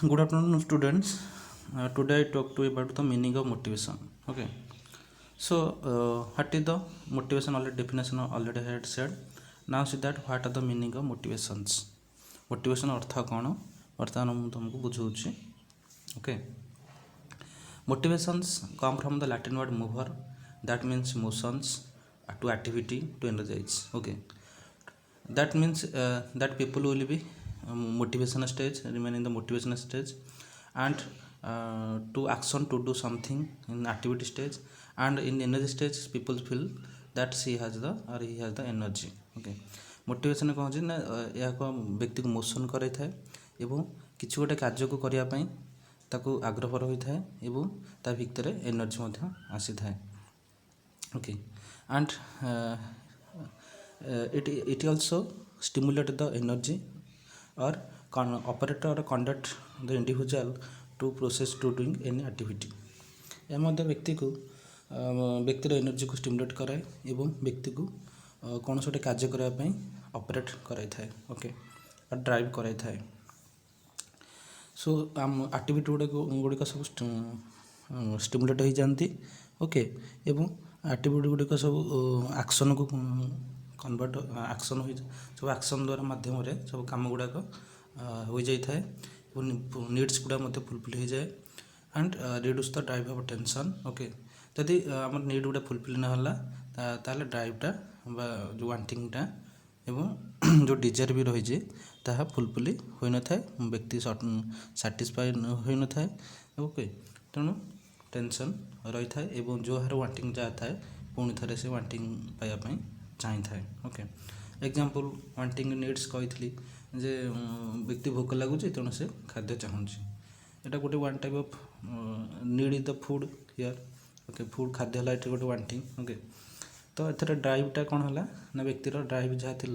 Good afternoon, students. Today I talk to you about the meaning of motivation. Okay. So, what is the motivation? Already definition already I had said. Now see that what are the meaning of motivations? Motivation अर्थ कौन? वर्तमान मैं तुमको बुझाऊँ. Okay. Motivations come from the Latin word mover, that means motions to activity to energize. Okay. That means that people will be motivation stage, remain in the motivation stage, and to action to do something in activity stage, and in energy stage people feel that she has the or he has the energy. Okay. Motivation कौन होची ना या को व्यक्ति को motion कराई थाए एवं किसी गोटे कार्य को करिया पई ताकू आग्रह रही थाए एवं ता भितर एनर्जी मध्य आसी थाए. Okay. And it also stimulate the energy or operate or conduct the individual to process to doing any activity. यह मध्य व्यक्ति को व्यक्तिर एनर्जी को स्टिमुलेट कराए एवं व्यक्ति को कौन गोटे कार्य करने ऑपरेट कराई थाए. ओके. और ड्राइव कराई थाए. सो आम एक्टिविटी गुड़िक सब स्टिमुलेट हो जाती. ओके. एवं एक्टिविटी गुड़िक सब एक्शन को कन्वर्ट एक्शन हो सब एक्शन द्वारा माध्यम सब कम गुड़ाक हो जाए नीड्स गुड़ा फुलफिल हो जाए and reduce the drive of tension. Okay. जदि आम नीड गुड़ा फुलफिल ना ताले ड्राइवटा जो वांटिंगटा एवं जो डिजायर भी रही है फुलफिल हो न था व्यक्ति साटिस्फाई हो न था. ओके. तेणु टेंशन रही था एवं जो हर वांटिंग जहाँ थाए पुणी थे से वांटिंग पाइबापी चाहे थाए. ओके. एग्जांपल वांटिंग नीड्स कही जे व्यक्ति भोक लगुच तेणु से खाद्य चाहूँगी. यहाँ गोटे one type of need is the food here. Okay. Food खाद्य है ये गोटे वांटिंग. ओके. तो एथर ड्राइवटा कौन है ना व्यक्तिर ड्राइव जहाँ थी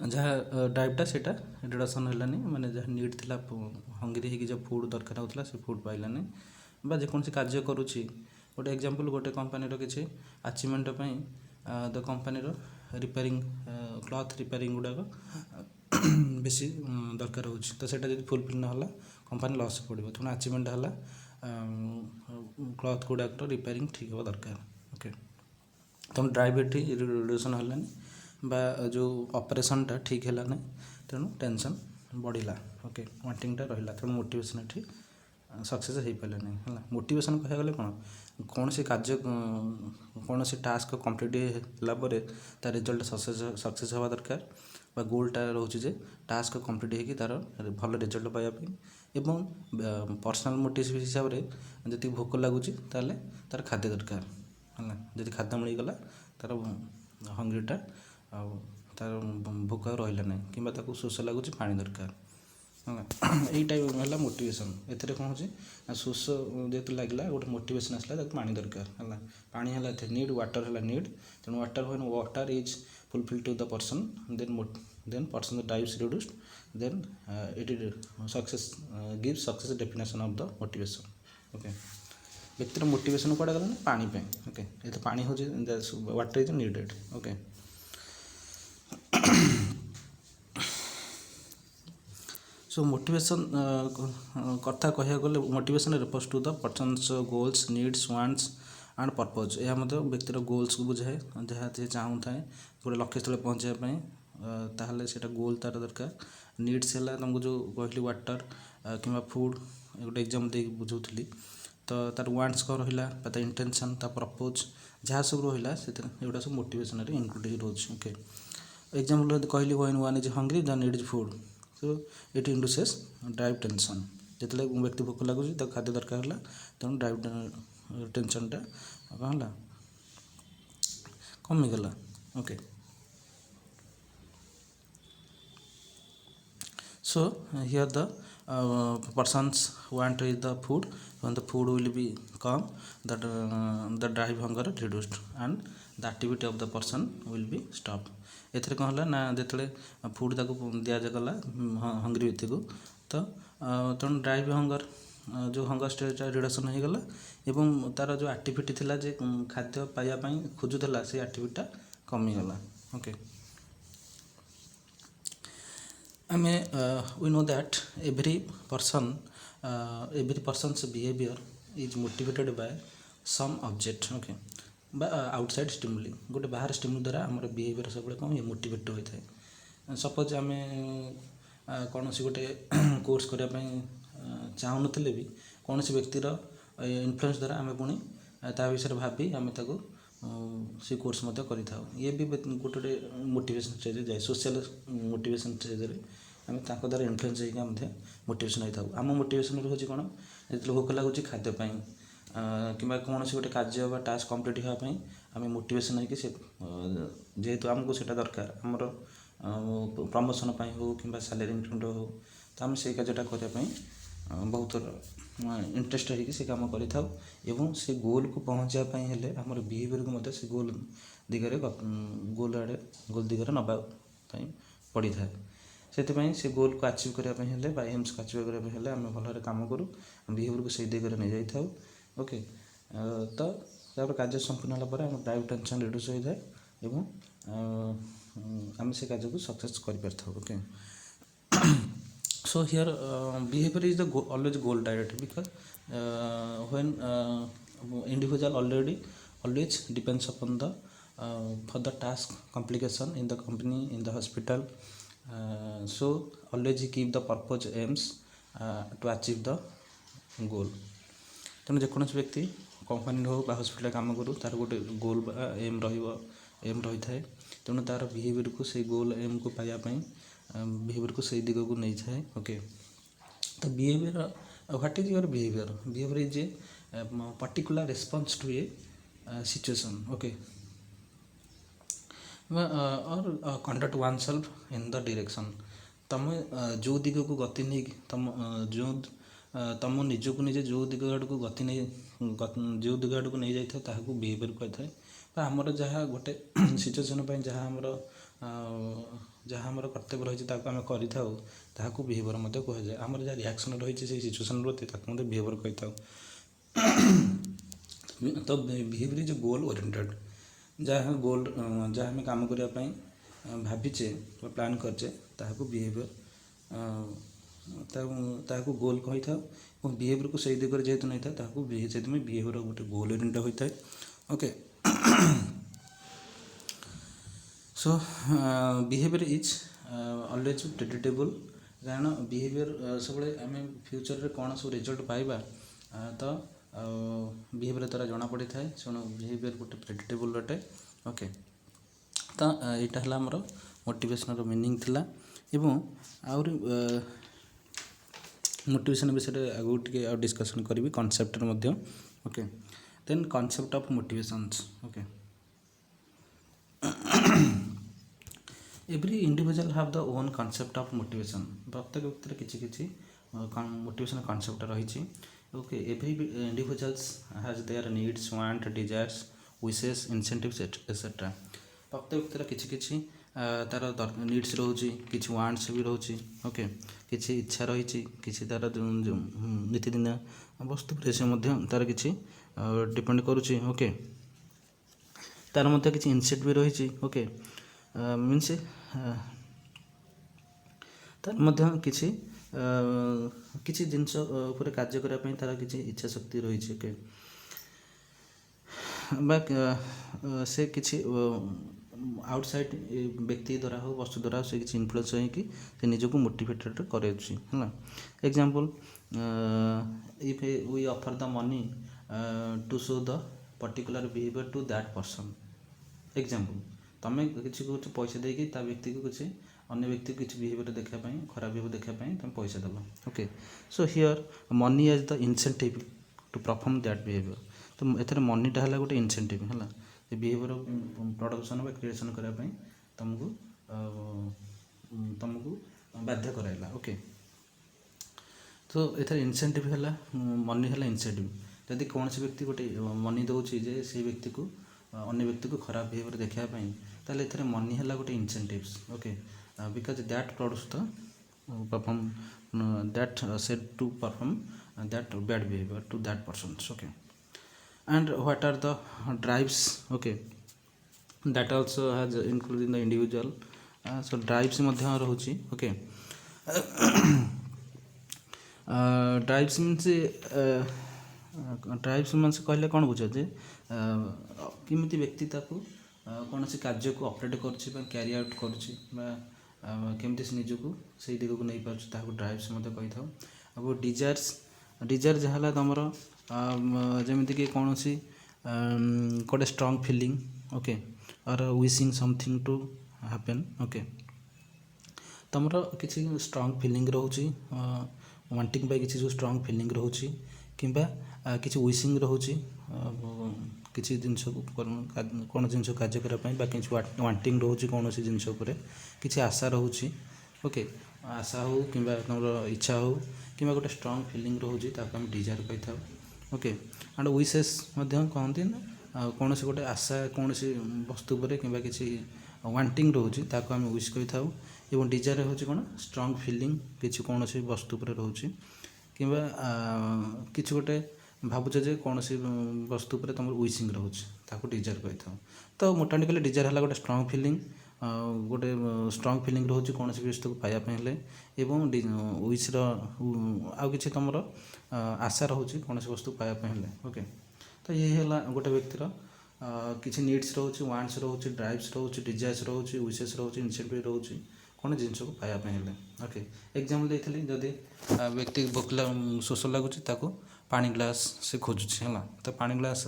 जहाँ ड्राइवटा से रिडक्शन है माने जहाँ नीड थी हंग्री हो जो फूड दरकार होता से फूड पाइलानी बा जेकोसी कार्य करुच्ची. गोटे एग्जांपल गोटे कंपनी किसी achievement the company repairing cloth repairing गुड़ाक बेसी दरकार हो तो सेटा जब फुलफिल ना कंपनी लॉस पड़ो. तेणु अचिवमेंट है क्लॉथ गुड़ाक रिपेयरिंग ठीक होगा दरकार. ओके. तेणु ड्राइव ये रिड्यूसन है बा जो ऑपरेशनटा ठीक है ना तेणु टेंशन बढ़ला. ओके. वांटिंगटा रहा तेणु मोटिवेशन ये सक्सेस हो पारानी है. मोटिवेशन कह गले कौन से कार्य कौन से टास्क कंप्लीट होगापर तार रिजल्ट सक्सेस हवा दरकार बा गोलटा रोचे टास्क कंप्लीट हो तार भल रिजल्ट पाइबापी एवं पर्सनाल मोटिव हिसाब से जी भोक लगुच तार खाद्य दरकार है. जब खाद्य मिलगला तार हंग्रीटा तार भोक रहा ना कि शोष लगुच पानी दरकार है. यही टाइप है मोटिवेशन. एथिरे कौन हो शोष जेहतु लगला गोटे मोटिवेशन आसला पानी दरकार है. पानी है नीड वाटर है नीड. तेणु water when water is fulfil to the person then person drives reduced then it success give success definition of the motivation. Okay. व्यक्तिर मोटिवेशन कौटा गला पानी पे. ओके. ये तो पानी हो water is needed. Okay. So motivation कथा कह गले motivation refers to the person's goals needs wants and purpose. यह व्यक्तिर गोल्स को बुझाए जहाँ से चाहूँ थाए गोटे लक्ष्य स्थल पहुँचापी ताहले सेटा गोल तार दरकार. नीड्स है तुमको जो कहली वाटर कि फूड गोटे एग्जाम दे बुझाऊली तो तार वांट्स कौन रहा ता इंटेंशन ता प्रपोज जहाँ सब रहा से एगुड़ा सब मोटिवेशन इनक्लूड रोचे. ओके. एग्जाम्पल कहली when one is hungry the need is food. So it induces drive tension. जिते व्यक्ति भोक लगुच खाद्य दरकार है तेणु ड्राइव टेंशनटा कौन है कमीगला. Okay. So here the persons want is the food. When the food will be come that the drive hunger reduced and the activity of the person will be stopped. एथरे कौन है ना जिते फूड ताको दि जागला hungry व्यक्ति को तो तेणु drive hunger जो हंगर स्टेज रिडक्शन हो गला एवं तार जो एक्टिविटी थिला जे खाद्य पाइबापी खोजुला से एक्टिविटीटा कमीगला. ओके. ଆମେ we know that every person's behavior is motivated by some object, okay, ବା ଆଉଟସାଇଡ଼ ଷ୍ଟିମୁଲି, ଗୋଟେ ବାହାର ଷ୍ଟିମୁଲି ଦ୍ୱାରା ଆମର ବିହେଭିଅର ସବୁବେଳେ କ'ଣ ହୁଏ, ମୋଟିଭେଟ୍ ହୋଇଥାଏ। ସପୋଜ ଆମେ କୌଣସି ଗୋଟେ କୋର୍ସ କରିବା ପାଇଁ ଚାହୁଁନଥିଲେ ବି କୌଣସି ବ୍ୟକ୍ତିର ଇନଫ୍ଲୁଏନ୍ସ ଦ୍ୱାରା ଆମେ ପୁଣି ତା ବିଷୟରେ ଭାବି ଆମେ ତାକୁ ସେ କୋର୍ସ ମଧ୍ୟ କରିଥାଉ। ଇଏ ବି ଗୋଟେ ମୋଟିଭେସନ୍ ଷ୍ଟେଜ୍ରେ ଯାଏ, ସୋସିଆଲ ମୋଟିଭେସନ୍ ଷ୍ଟେଜ୍ରେ ଆମେ ତାଙ୍କ ଦ୍ୱାରା ଇନଫ୍ଲୁଏନ୍ସ ହେଇକି ମଧ୍ୟ ମୋଟିଭେସନ୍ ହେଇଥାଉ। ଆମ ମୋଟିଭେସନ୍ ହେଉଛି କ'ଣ, ଯେତେବେଳେ ଭୋକ ଲାଗୁଛି ଖାଦ୍ୟ ପାଇଁ କିମ୍ବା କୌଣସି ଗୋଟେ କାର୍ଯ୍ୟ ବା ଟାସ୍କ କମ୍ପ୍ଲିଟ୍ ହେବା ପାଇଁ ଆମେ ମୋଟିଭେସନ୍ ହେଇକି ସେ ଯେହେତୁ ଆମକୁ ସେଇଟା ଦରକାର, ଆମର ପ୍ରମୋସନ୍ ପାଇଁ ହେଉ କିମ୍ବା ସାଲାରୀ ଇନକ୍ରିମେଣ୍ଟ ହେଉ, ତ ଆମେ ସେଇ କାର୍ଯ୍ୟଟା କରିବା ପାଇଁ ବହୁତ ଇଣ୍ଟରେଷ୍ଟ ହେଇକି ସେ କାମ କରିଥାଉ। ଏବଂ ସେ ଗୋଲ୍କୁ ପହଞ୍ଚିବା ପାଇଁ ହେଲେ ଆମର ବିହେଭିଅରକୁ ମଧ୍ୟ ସେ ଗୋଲ୍ ଦିଗରେ ନେବା ପାଇଁ ପଡ଼ିଥାଏ। ସେଥିପାଇଁ ସେ ଗୋଲ୍କୁ ଆଚିଭ୍ କରିବା ପାଇଁ ହେଲେ ବା ଏମ୍ସକୁ ଆଚିଭ୍ କରିବା ପାଇଁ ହେଲେ ଆମେ ଭଲରେ କାମ କରୁ, ବିହେଭିଅରକୁ ସେଇ ଦିଗରେ ନେଇଯାଇଥାଉ। ଓକେ, ତ ତାପରେ କାର୍ଯ୍ୟ ସମ୍ପୂର୍ଣ୍ଣ ହେଲା ପରେ ଆମ ଡ୍ରାଇଭ୍ ଟେନସନ୍ ରିଡ୍ୟୁସ୍ ହୋଇଥାଏ ଏବଂ ଆମେ ସେ କାର୍ଯ୍ୟକୁ ସକ୍ସେସ୍ କରିପାରିଥାଉ। Okay, so here behavior is always goal directed because when individual always depends upon the for the task complication in the company, in the hospital, so always he keep the purpose aims to achieve the goal। ତେଣୁ ଯେକୌଣସି ବ୍ୟକ୍ତି କମ୍ପାନୀରେ ହେଉ ବା ହସ୍ପିଟାଲରେ କାମ କରୁ, ତା'ର ଗୋଟେ ଗୋଲ୍ ବା ଏମ୍ ରହିଥାଏ। ତେଣୁ ତା'ର ବିହେଭିଅରକୁ ସେଇ ଗୋଲ୍ ଏମ୍କୁ ପାଇବା ପାଇଁ ବିହେଭିଅରକୁ ସେଇ ଦିଗକୁ ନେଇଥାଏ। ଓକେ, ତ behaviour, what is your behaviour? Behaviour is a particular response to a situation, okay, or conduct oneself in the direction. ତୁମେ ଯେଉଁ ଦିଗକୁ ଗତି ନେଇକି ତମ ନିଜକୁ ନିଜେ ଯେଉଁ ଦିଗ ଆଡ଼କୁ ଯେଉଁ ଦିଗ ଆଡ଼କୁ ନେଇଯାଇଥାଏ ତାହାକୁ ବିହେଭିଅର କହିଥାଏ। ବା ଆମର ଯାହା ଗୋଟେ ସିଚୁଏସନ୍ ପାଇଁ ଯାହା ଆମର କର୍ତ୍ତବ୍ୟ ରହିଛି ତାକୁ ଆମେ କରିଥାଉ, ତାହାକୁ ବିହେଭିଅର ମଧ୍ୟ କୁହାଯାଏ। ଆମର ଯାହା ରିଆକ୍ସନ୍ ରହିଛି ସେଇ ସିଚୁଏସନ୍ ପ୍ରତି ତାକୁ ମଧ୍ୟ ବିହେଭିଅର କହିଥାଉ। ତ ବିହେଭିଅର ଇଜ୍ ଗୋଲ୍ ଓରିଏଣ୍ଟେଡ୍। ଯାହା ଆମେ କାମ କରିବା ପାଇଁ ଭାବିଛେ ବା ପ୍ଲାନ୍ କରିଛେ ତାହାକୁ ବିହେଭିଅର ତାହାକୁ ଗୋଲ୍ କହିଥାଉ ଏବଂ ବିହେଭିଅରକୁ ସେଇ ଦିଗରେ ଯେହେତୁ ନେଇଥାଏ ତାହାକୁ ସେଥିପାଇଁ ବିହେଭିଅର ଗୋଟେ ଗୋଲ୍ ଓରିଏଣ୍ଟେଡ୍ ହୋଇଥାଏ। Okay, so behaviour is always predictable. କାରଣ ବିହେଭିଅର ସବୁବେଳେ ଆମେ ଫ୍ୟୁଚରରେ କ'ଣ ସବୁ ରେଜଲ୍ଟ ପାଇବା ତ ବିହେଭିଅର ଦ୍ୱାରା ଜଣାପଡ଼ିଥାଏ। ତେଣୁ ବିହେଭିଅର ଗୋଟେ ପ୍ରେଡିକ୍ଟେବୁଲ୍ ଅଟେ। ଓକେ, ତ ଏଇଟା ହେଲା ଆମର ମୋଟିଭେସନର ମିନିଂ ଥିଲା। ଏବଂ ଆହୁରି ମୋଟିଭେସନ୍ ବିଷୟରେ ଆଗକୁ ଟିକେ ଆଉ ଡିସ୍କସନ୍ କରିବି କନସେପ୍ଟରେ ମଧ୍ୟ। Okay, then concept of motivations. Okay, every individual have the own concept of motivation. ପ୍ରତ୍ୟେକ ବ୍ୟକ୍ତିର କିଛି ମୋଟିଭେସନ୍ କନସେପ୍ଟ ରହିଛି। Okay, every individuals has their needs, want, desires, wishes, incentives etcetera. ପ୍ରତ୍ୟେକ ବ୍ୟକ୍ତିର କିଛି ତା'ର ନିଡ୍ସ ରହୁଛି, କିଛି ୱାଣ୍ଟସ୍ ବି ରହୁଛି। ଓକେ, କିଛି ଇଚ୍ଛା ରହିଛି, କିଛି ତା'ର ନୀତିଦିନିଆ ବସ୍ତୁ ଉପରେ ସେ ମଧ୍ୟ ତା'ର କିଛି ଡିପେଣ୍ଡ କରୁଛି। ଓକେ, ତା'ର ମଧ୍ୟ କିଛି ଇନସେଣ୍ଟ ବି ରହିଛି। ଓକେ, ମିନ୍ସ ତା'ର ମଧ୍ୟ କିଛି ଜିନିଷ ଉପରେ କାର୍ଯ୍ୟ କରିବା ପାଇଁ ତା'ର କିଛି ଇଚ୍ଛା ଶକ୍ତି ରହିଛି। ଓକେ, ବା ସେ କିଛି ଆଉଟସାଇଡ଼ ବ୍ୟକ୍ତି ଦ୍ୱାରା ହେଉ ବସ୍ତୁ ଦ୍ୱାରା ସେ କିଛି ଇନଫ୍ଲୁଏନ୍ସ ହେଇକି ସେ ନିଜକୁ ମୋଟିଭେଟେଡ଼ କରାଉଛି। ହେଲା, example, if we offer the money to show the particular behaviour to that person. Example, ତୁମେ କିଛି ପଇସା ଦେଇକି ତା ବ୍ୟକ୍ତିକୁ ଅନ୍ୟ ବ୍ୟକ୍ତିକୁ କିଛି ବିହେଭିଅର ଦେଖିବା ପାଇଁ, ଖରାପ ବିହେଭିଅର ଦେଖିବା ପାଇଁ ତୁମେ ପଇସା ଦେବ। Okay, so here money as the incentive to perform that behaviour. ତ ଏଥିରେ ମନିଟା ହେଲା ଗୋଟେ ଇନସେଣ୍ଟିଭ୍। ହେଲା, ସେ ବିହେଭିଅର ପ୍ରଡକ୍ସନ୍ ବା କ୍ରିଏସନ୍ କରିବା ପାଇଁ ତୁମକୁ ବାଧ୍ୟ କରାଇଲା। ଓକେ, ତ ଏଥିରେ ଇନସେଣ୍ଟିଭ୍ ହେଲା, ମନି ହେଲା ଇନସେଣ୍ଟିଭ୍। ଯଦି କୌଣସି ବ୍ୟକ୍ତି ଗୋଟେ ମନି ଦେଉଛି ଯେ ସେଇ ବ୍ୟକ୍ତିକୁ ଅନ୍ୟ ବ୍ୟକ୍ତିକୁ ଖରାପ ବିହେଭିଅର ଦେଖିବା ପାଇଁ, ତାହେଲେ ଏଥିରେ ମନି ହେଲା ଗୋଟେ incentives. Okay, because that produce the perform that said to perform that bad behavior to that persons. Okay, and what are the drives? Okay, that also has included in the individual, so drives madhya rahuchi. Okay, drives means drives means कहले कौन बुझ जे किमिति व्यक्ति ताकू कौन सी कार्य को operate करुच्ची क्यारी आउट करुच्ची केमती से निजको से दिग को नहीं पार्छ ताकू ड्राइव्स मते कहि थाउ। अब डिजायर जहाँ तुम जमीक कौन सी गोटे स्ट्रंग फिलिंग ओके और wishing something to happen okay तुम किसी स्ट्रंग फिलिंग रोचे वांटिंग बाय किसी जो स्ट्रंग फिलिंग रोचे किंबा किसी विशिंग रोचे किसी जिनस कौन जिन कार्य करने कि वांटिंग रोचे कौन सी जिनस किसी आशा रोचे ओके आशा हो कि तुम इच्छा हो कि गोटे स्ट्रंग फिलिंग रोचे ताको आम डिजायर कही था ओके एंड विशेष कहते ना कौन सी गोटे आशा कौन सी वस्तु पर कि किसी वांटिंग रोचे ताको आम विश कही था एवं डिजायर हूँ कौन स्ट्रंग फिलिंग किसी कौन सी वस्तु पर रोचे कि किसी गोटे भावुचे जे कौन सी वस्तु पर तुम विशिंग रोचे ताको डिजायर कही था। तो मोटामोटी कहले डिजायर है गोटे स्ट्रंग फिलिंग गोटे स्ट्रंग फिलिंग रोचे कौन सी वस्तु को पाइबापे एवं विश्र आउ कि तुम आशा रोचे कौन सी वस्तु पाइबापे ओके। तो ये है गोटे व्यक्तिर किसी नीड्स रोचे वांट्स रोचे ड्राइव्स रोचे डिजायर्स रोचे विशेष रोचे इनसेंटिव रोचे कौन जिनस को पाइबापे ओके। एग्जाम्पल देती जदि व्यक्ति भोकला शोष लगुच पानी ग्लास से खोजुचे है तो पानी ग्लास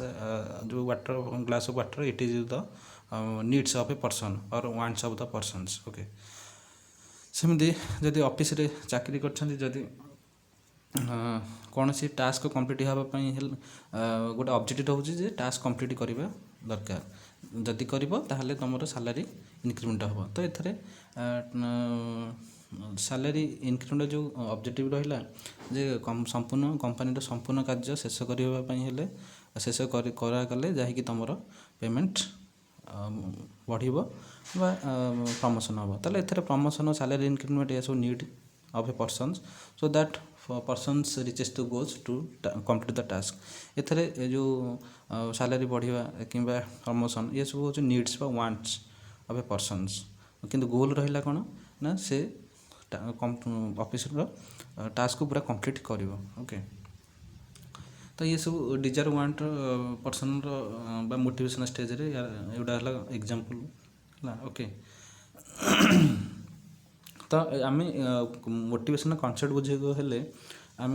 जो water glass of water it is the needs of a person or wants of the persons okay. सेमती जदि ऑफिस रे चाकरी करछन्ती कौन सी टास्क कंप्लीट हाँपाई गोटे ऑब्जेक्टिव रोचे जे टास्क कंप्लीट करवा दरकार जदि कर तुम सैलरी इनक्रीमेंट हम। तो ये सैलरी इनक्रीमेंट जो ऑब्जेक्टिव रहा जे संपूर्ण कंपनी संपूर्ण कार्य शेष करने शेष करागले जहाँकि तुम पेमेंट बढ़ प्रमोशन हम। तो ये प्रमोशन सैलरी इनक्रीमेंट ये सब need of a persons so that persons reaches to goals to complete the task. एथरे जो सैलरी बढ़िया कि प्रमोशन ये सब हूँ नीड्स बा वांट्स ऑफ ए पर्सन्स किंतु गोल रहा कौन ना से ऑफिस टास्क को पूरा कंप्लीट कर ओके। तो ये सब डिजायर वांट पर्सन बा मोटिवेशन स्टेज रे एटा है एग्जांपल ओके। तो आम मोटिवेशन कॉन्सेप्ट बुझे हेले आम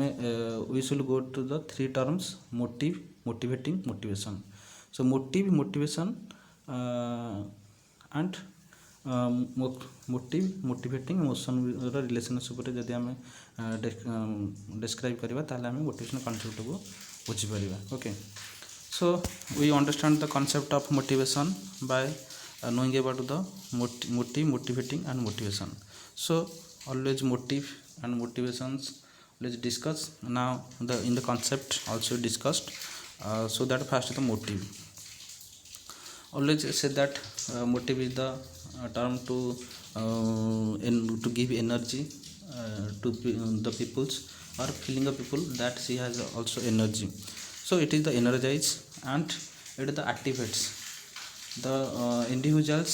we should go to the three terms motive motivating motivation. So motive motivation and motive motivating motion relationship जदि आम डिस्क्राइब करवा ताले आम मोटिवेशन कॉन्सेप्ट को बुझीपर okay. So we understand the concept of motivation by knowing about the motive motivating and motivation. So always motive and motivations let's discuss now in the concept also discussed so that first the motive always say that motive is the term to give energy to the peoples or feeling of people that she has also energy. So it is the energize and it is the activates the individuals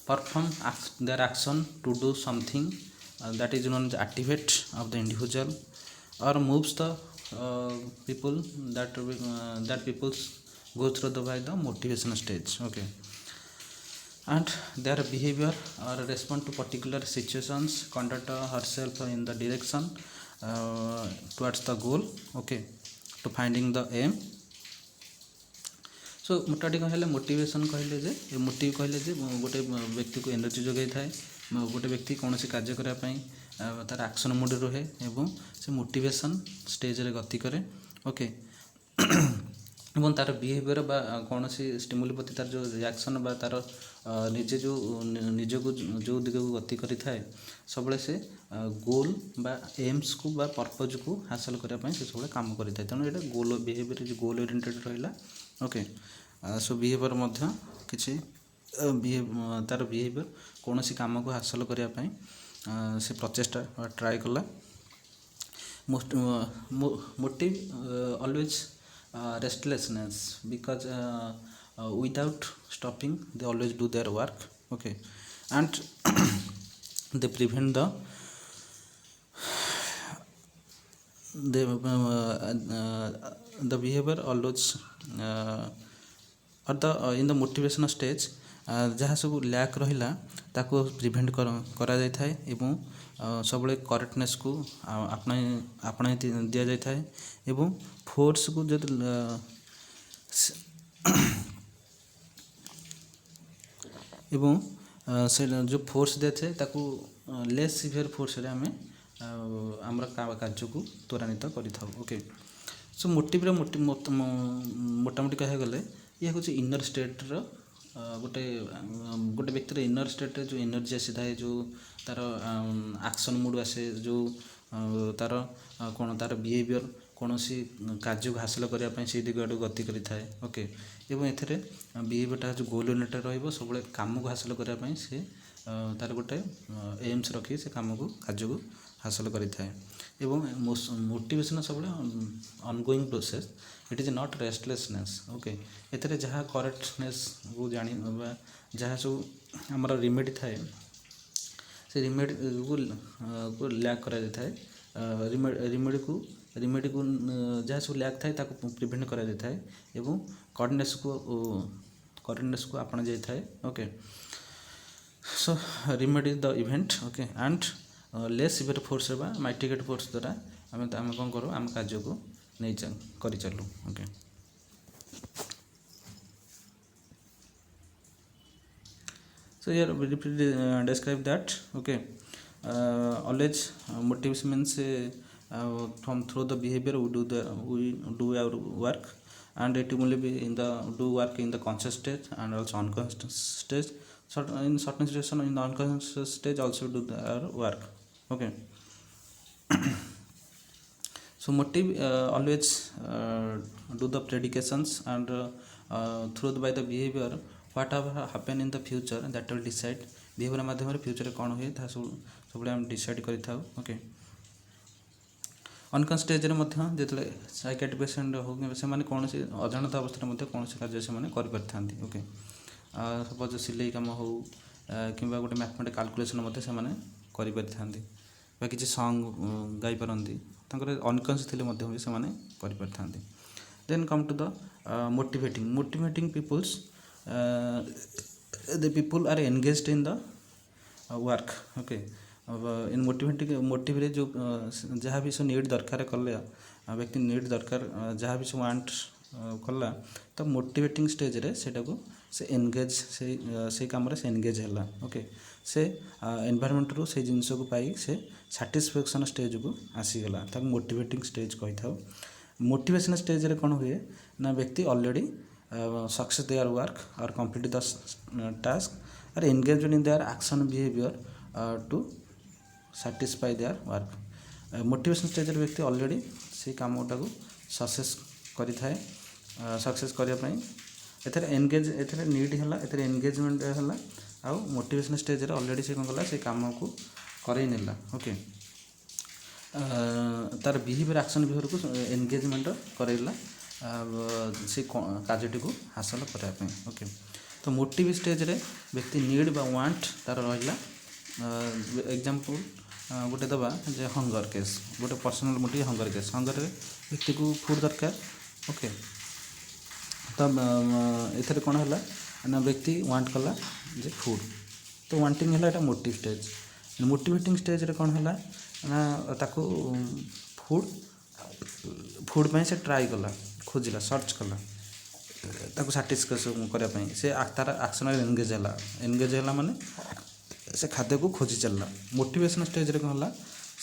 perform their action to do something that is known as activate of the individual or moves the people that peoples go through by the motivation stage okay. And their behavior or respond to particular situations conduct herself in the direction towards the goal okay to finding the aim. सो मोटाटी कहले motivation कहले जे motive कहले जे गोटे व्यक्ति को energy जोगाई थाए गोटे व्यक्ति कौन से कार्य करने तार एक्शन मोड रहे एवं से मोटिवेशन स्टेज रे गति करे ओके एवं तार बिहेवियर बा कौन सी स्टिमुली प्रति तार जो रिएक्शन बा तार निजे जो निजको जो दिग को गति करि थाए सबले से गोल बा एम्स को बा पर्पज को हासिल करने से सब काम करि थाए तेणु ये गोल बिहेवियर जो गोल ओरिएंटेड रहिला ओके। सो बिहेवियर मध्य किसी तार बिहेवियर कौन सी काम को हासिल करने से प्रचेष्टा ट्राए कला। Motive always restlessness because without stopping they always do their work okay and they prevent the behavior always or the in the motivation stage ଯାହା ସବୁ ଲ୍ୟାକ୍ ରହିଲା ତାକୁ ପ୍ରିଭେଣ୍ଟ କରାଯାଇଥାଏ ଏବଂ ସବୁବେଳେ କରେକ୍ଟନେସ୍କୁ ଆପଣାଇ ଦିଆଯାଇଥାଏ ଏବଂ ଫୋର୍ସକୁ ଯଦି ଏବଂ ସେ ଯେଉଁ ଫୋର୍ସ ଦିଆଯାଏ ତାକୁ ଲେସ୍ ସିଭିୟର ଫୋର୍ସରେ ଆମେ ଆମର କାର୍ଯ୍ୟକୁ ତ୍ୱରାନ୍ୱିତ କରିଥାଉ। ଓକେ, ସୋ ମୋଟିଭ୍ର ମୋଟାମୋଟି କହିବାକୁ ଗଲେ ଇଏ ହେଉଛି ଇନର୍ ଷ୍ଟେଟ୍ର ଗୋଟେ ବ୍ୟକ୍ତିର ଇନର୍ ଷ୍ଟେଟ୍ରେ ଯେଉଁ ଏନର୍ଜି ଆସିଥାଏ, ଯେଉଁ ତା'ର ଆକ୍ସନ୍ ମୁଡ଼୍ ଆସେ, ଯେଉଁ ତା'ର କ'ଣ ତା'ର ବିହେଭିଅର୍ କୌଣସି କାର୍ଯ୍ୟକୁ ହାସଲ କରିବା ପାଇଁ ସେଇ ଦିଗ ଆଡ଼କୁ ଗତି କରିଥାଏ। ଓକେ, ଏବଂ ଏଥିରେ ବିହେଭିଅର୍ଟା ଯେଉଁ ଗୋଲ୍ ଓରିଏଣ୍ଟେଡ୍ ରହିବ, ସବୁବେଳେ କାମକୁ ହାସଲ କରିବା ପାଇଁ ସେ ତା'ର ଗୋଟେ ଏମ୍ସ ରଖି ସେ କାର୍ଯ୍ୟକୁ ହାସଲ କରିଥାଏ। ଏବଂ ମୋଟିଭେସନ୍ ସବୁବେଳେ ongoing process, it is not restlessness. Okay, ଏଥିରେ ଯାହା କରେକ୍ଟନେସ୍କୁ ଜାଣିବା, ଯାହା ସବୁ ଆମର ରିମେଡ଼ି ଥାଏ ସେ ରିମେଡ଼ିକୁ ଲ୍ୟାକ୍ କରାଯାଇଥାଏ। ରିମେଡ଼ିକୁ ଯାହା ସବୁ ଲ୍ୟାକ୍ ଥାଏ ତାକୁ ପ୍ରିଭେଣ୍ଟ କରାଯାଇଥାଏ ଏବଂ କରେକ୍ଟନେସ୍କୁ ଆପଣା ଯାଇଥାଏ। Okay, so remedy the event. Okay, and less severe force ବା ମାଇଟିଗେଟ୍ ଫୋର୍ସ ଦ୍ୱାରା ଆମେ କ'ଣ କରୁ, ଆମ କାର୍ଯ୍ୟକୁ କରିଚାଲୁ। Okay, so here we describe that. Okay, always motivation means from through the behavior we do our work, and it will be do work in the conscious stage and also unconscious stage. In certain situation in the unconscious stage also do our work. Okay, so motive always do the predications and through by the behavior whatever happen in the future that will decide. behavior ମାଧ୍ୟମରେ ଫ୍ୟୁଚରରେ କ'ଣ ହୁଏ ତାହା ସବୁବେଳେ ଆମେ decide କରିଥାଉ। Okay, ଅନକନ୍ସିୟସ୍ ଷ୍ଟେଜ୍ରେ ମଧ୍ୟ ଯେତେବେଳେ psychiatric patient ହଉ କିମ୍ବା ସେମାନେ କୌଣସି ଅଜାଣତା ଅବସ୍ଥାରେ ମଧ୍ୟ କୌଣସି କାର୍ଯ୍ୟ ସେମାନେ କରିପାରିଥାନ୍ତି। ଓକେ, ସପୋଜ୍ ସିଲେଇ କାମ ହଉ କିମ୍ବା ଗୋଟେ ମ୍ୟାଥମେଟିକ୍ କାଲକୁଲେସନ୍ ମଧ୍ୟ ସେମାନେ କରିପାରିଥାନ୍ତି ବା କିଛି ସଙ୍ଗ ଗାଇପାରନ୍ତି, ତାଙ୍କର ଅନକନ୍ସିୟସ୍ ଥିଲେ ମଧ୍ୟ ବି ସେମାନେ କରିପାରିଥାନ୍ତି। Then come to the motivating peoples, the people are engaged in the work. Okay, in motiveରେ ଯେଉଁ ଯାହା ବି ସବୁ ନିଡ୍ ଦରକାର କଲେ, ବ୍ୟକ୍ତି ନିଡ୍ ଦରକାର ଯାହା ବି ସବୁ ୱାଣ୍ଟ କଲା, ତ ମୋଟିଭେଟିଂ ଷ୍ଟେଜ୍ରେ ସେଇଟାକୁ ସେ ଏନଗେଜ୍ ସେଇ କାମରେ ସେ ଏନଗେଜ୍ ହେଲା। ଓକେ, ସେ ଏନଭାରମେଣ୍ଟରୁ ସେଇ ଜିନିଷକୁ ପାଇ ସେ ସାଟିସ୍ଫ୍ୟାକ୍ସନ୍ ଷ୍ଟେଜ୍କୁ ଆସିଗଲା, ତାକୁ ମୋଟିଭେଟିଂ ଷ୍ଟେଜ୍ କହିଥାଉ। ମୋଟିଭେସନ୍ ଷ୍ଟେଜ୍ରେ କ'ଣ ହୁଏ ନା, ବ୍ୟକ୍ତି already success their work or complete the task or engagement in their action behavior to satisfy their work. motivation stage ବ୍ୟକ୍ତି ଅଲରେଡ଼ି ସେଇ କାମଟାକୁ ସକ୍ସେସ୍ କରିଥାଏ। ସକ୍ସେସ୍ କରିବା ପାଇଁ ଏଥିରେ ନିଡ୍ ହେଲା, ଏଥିରେ ଏନଗେଜମେଣ୍ଟ ହେଲା, ଆଉ ମୋଟିଭେସନ୍ ଷ୍ଟେଜ୍ରେ ଅଲରେଡ଼ି ସେ କ'ଣ କଲା, ସେ କାମକୁ କରେଇ ନେଲା। ଓକେ, ତାର ବିହେଭିଅର୍ ଆକ୍ସନ୍ ବିହେଭିଅର୍କୁ ଏନଗେଜମେଣ୍ଟ କରେଇଲା ସେ କାର୍ଯ୍ୟଟିକୁ ହାସଲ କରିବା ପାଇଁ। ଓକେ, ତ ମୋଟିଭ୍ ଷ୍ଟେଜ୍ରେ ବ୍ୟକ୍ତି ନିଡ୍ ବା ୱାଣ୍ଟ ତା'ର ରହିଲା। ଏକ୍ଜାମ୍ପଲ୍ ଗୋଟେ ଦେବା ଯେ ହଙ୍ଗର କେସ୍, ଗୋଟେ ପର୍ସନାଲ୍ ମୋଟିଭ୍ ହଙ୍ଗର କେସ୍। ହଙ୍ଗରରେ ବ୍ୟକ୍ତିକୁ ଫୁଡ଼୍ ଦରକାର। ଓକେ, ତ ଏଥିରେ କ'ଣ ହେଲା ନା, ବ୍ୟକ୍ତି ୱାଣ୍ଟ କଲା ଯେ ଫୁଡ଼୍, ତ ୱାଣ୍ଟିଂ ହେଲା, ଏଇଟା ମୋଟିଭ୍ ଷ୍ଟେଜ୍। ମୋଟିଭେଟିଂ ଷ୍ଟେଜ୍ରେ କ'ଣ ହେଲା ନା, ତାକୁ ଫୁଡ଼୍ ପାଇଁ ସେ ଟ୍ରାଏ କଲା, ଖୋଜିଲା, ସର୍ଚ୍ଚ କଲା, ତାକୁ ସାଟିସ୍ଫାକ୍ସନ୍ କରିବା ପାଇଁ ସେ ତା'ର ଆକ୍ସନରେ ଏନଗେଜ୍ ହେଲା ମାନେ ସେ ଖାଦ୍ୟକୁ ଖୋଜି ଚାଲିଲା। ମୋଟିଭେସନ୍ ଷ୍ଟେଜ୍ରେ କ'ଣ ହେଲା,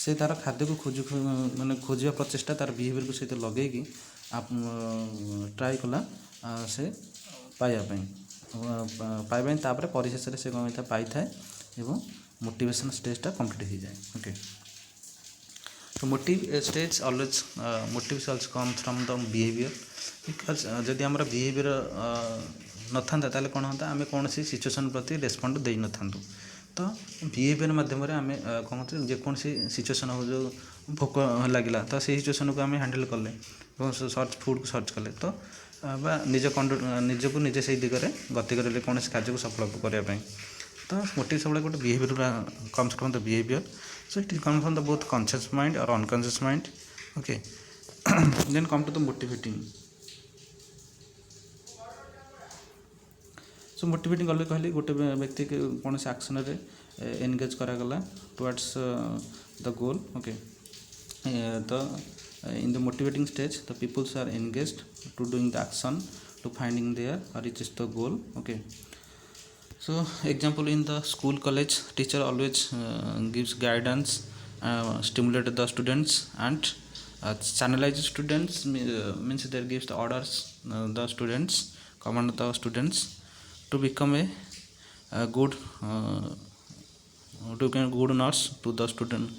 ସେ ତା'ର ଖାଦ୍ୟକୁ ଖୋଜିବା ପ୍ରଚେଷ୍ଟା ତା'ର ବିହେଭିଅର୍କୁ ସହିତ ଲଗେଇକି ଟ୍ରାଏ କଲା ସେ ପାଇବା ପାଇଁ, ତାପରେ ପରିଶେଷରେ ସେ କ'ଣ ହେଇଥାଏ, ପାଇଥାଏ ଏବଂ ମୋଟିଭେସନ୍ ଷ୍ଟେଜ୍ଟା କମ୍ପ୍ଲିଟ୍ ହେଇଯାଏ। ଓକେ, ତ motive stage always motive also come from the behaviour. Because ଯଦି ଆମର ବିହେଭିଅର୍ ନଥାନ୍ତା ତାହେଲେ କ'ଣ ହୁଅନ୍ତା, ଆମେ କୌଣସି ସିଚୁଏସନ୍ ପ୍ରତି ରେସ୍ପଣ୍ଡ ଦେଇନଥାନ୍ତୁ। ତ ବିହେଭିଅର୍ ମାଧ୍ୟମରେ ଆମେ କ'ଣ କରୁଛୁ, ଯେକୌଣସି ସିଚୁଏସନ୍ ହଉ, ଯେଉଁ ଭୋକ ଲାଗିଲା ତ ସେଇ ସିଚୁଏସନ୍କୁ ଆମେ ହ୍ୟାଣ୍ଡେଲ୍ କଲେ ଏବଂ ଫୁଡ଼୍କୁ ସର୍ଚ୍ଚ କଲେ, ତ ବା ନିଜକୁ ନିଜେ ସେଇ ଦିଗରେ ଗତି କରିଲେ କୌଣସି କାର୍ଯ୍ୟକୁ ସଫଳ କରିବା ପାଇଁ। तो मोटिव सब गोटे behaviour comes from the behaviour, so it comes from the both conscious mind और unconscious mind. Okay. Then come to the motivating. So motivating अलग कहली गोटे व्यक्ति के कौन से एक्शन रे एनगेज करागला टुवर्ड्स द गोल. ओके. तो in the motivating stage the peoples are engaged to doing the action to finding their or reaches the goal. Okay. So example in the school college teacher always gives guidance, stimulate the students and channelize students, means there gives the orders the students, command the students to become a good to get good notes to the student,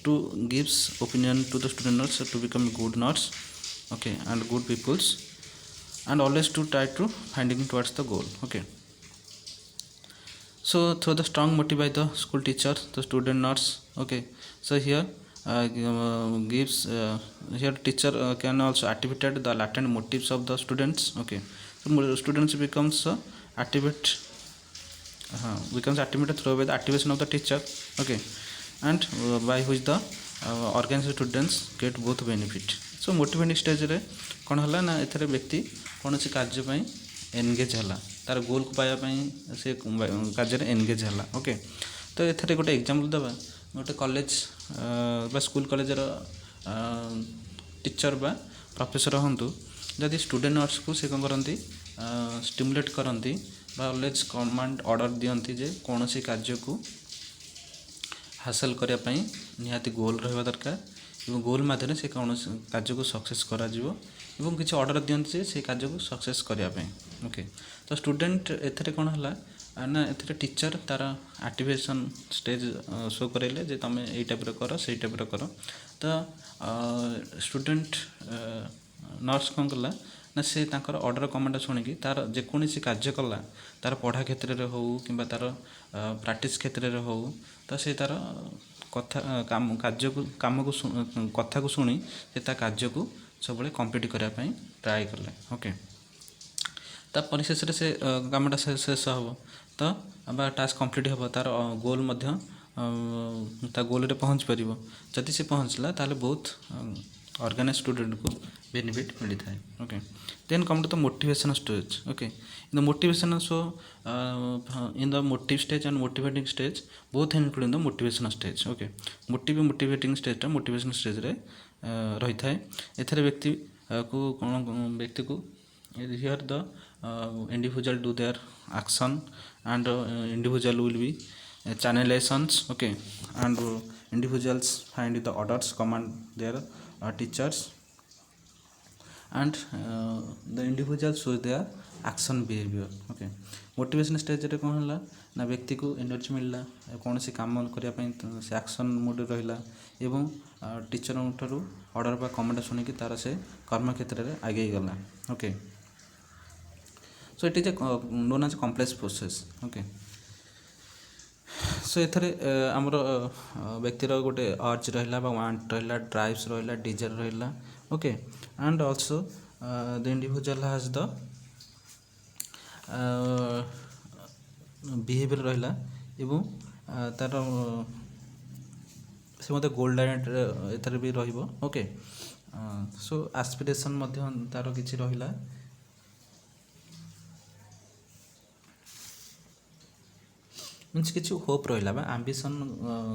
to gives opinion to the students to become good notes. Okay. And good peoples and always to try to finding towards the goal. Okay. So through the strong motive by the school teacher the student notes. Okay. So here gives here teacher can also activate the latent motives of the students. Okay. So students becomes activated through by the activation of the teacher. Okay. And by which the organized students get both benefit. So motivating stage रे कौन हला ना एथरे व्यक्ति कौन सी कार्य पाई engage हला तार गोल को पाया पाई से कार्य रे एनगेज हला. ओके. तो एथरे गोटे एग्जांपल दबा गोटे कॉलेज बा स्कूल कॉलेज रो टीचर बा प्रोफेसर हंतु जदि स्टूडेंट्स को से कौन करती स्टिमुलेट करती बा ऑलवेज कमांड ऑर्डर दियंती जे कौन सी कार्य को हासिल करने निहाती गोल रहा दरकार एवं गोल मध्यम से कौन कार्य को सक्सेस करा एवं किसी ऑर्डर दियंती से कार्य को सक्सेस करने. ओके. तो स्टूडेंट एथरे कौन है ना एथरे टीचर तार एक्टिवेशन स्टेज शो करेले जे तुम यही टाइप कर से टाइप कर. तो स्टूडेंट नर्स कौन कला ना से तांकर ऑर्डर कमांड शुणिकी तार जेकोसी कार्य कला तार पढ़ा क्षेत्र में हो कि तार प्रैक्टिस क्षेत्र में हो तो से तार कथा कार्य को कम को कथा को शुणी से कार्य को सब कंप्लीट करने ट्राए कले. ओके. तापर शेष से कमटा शेष हम तो टास्क कंप्लीट हम तार गोल गोल रे पहुँच पार जदि से पहुँचला ताले बहुत ऑर्गेनाइज स्टूडेंट को बेनिफिट मिलता है. Okay. Then come to the motivation stage. Okay. In the motivation so in the motive stage and motivating stage both including the motivation stage. Okay. Motivating stage motivation stage रे रही था एथरे व्यक्ति को here the individual do their action and individual will be channelizations. Okay. And individuals find the orders command their teachers and the individuals show their action behavior. Okay. Motivation stage रे कौन है ना व्यक्ति को एनर्जी मिलला कौन सी काम करने से एक्शन मोड रहा एवं टीचर ठारू ऑर्डर बा कमांड शुणिकी तार से कर्म क्षेत्र में आगे गला. Okay. So it is a known as complex process. Okay. So एथरे आमर व्यक्तिर गोटे अर्ज रहा वांट रहा ड्राइव्स रहा डिजायर रहा. Okay. And also the individual has the behaviour रहा एवं तार से मत गोल लाइन एथरे भी रहिबो. ओके. सो एस्पिरेशन तार किछि रहिला मीन्स किसी होप रहा आम्बिशन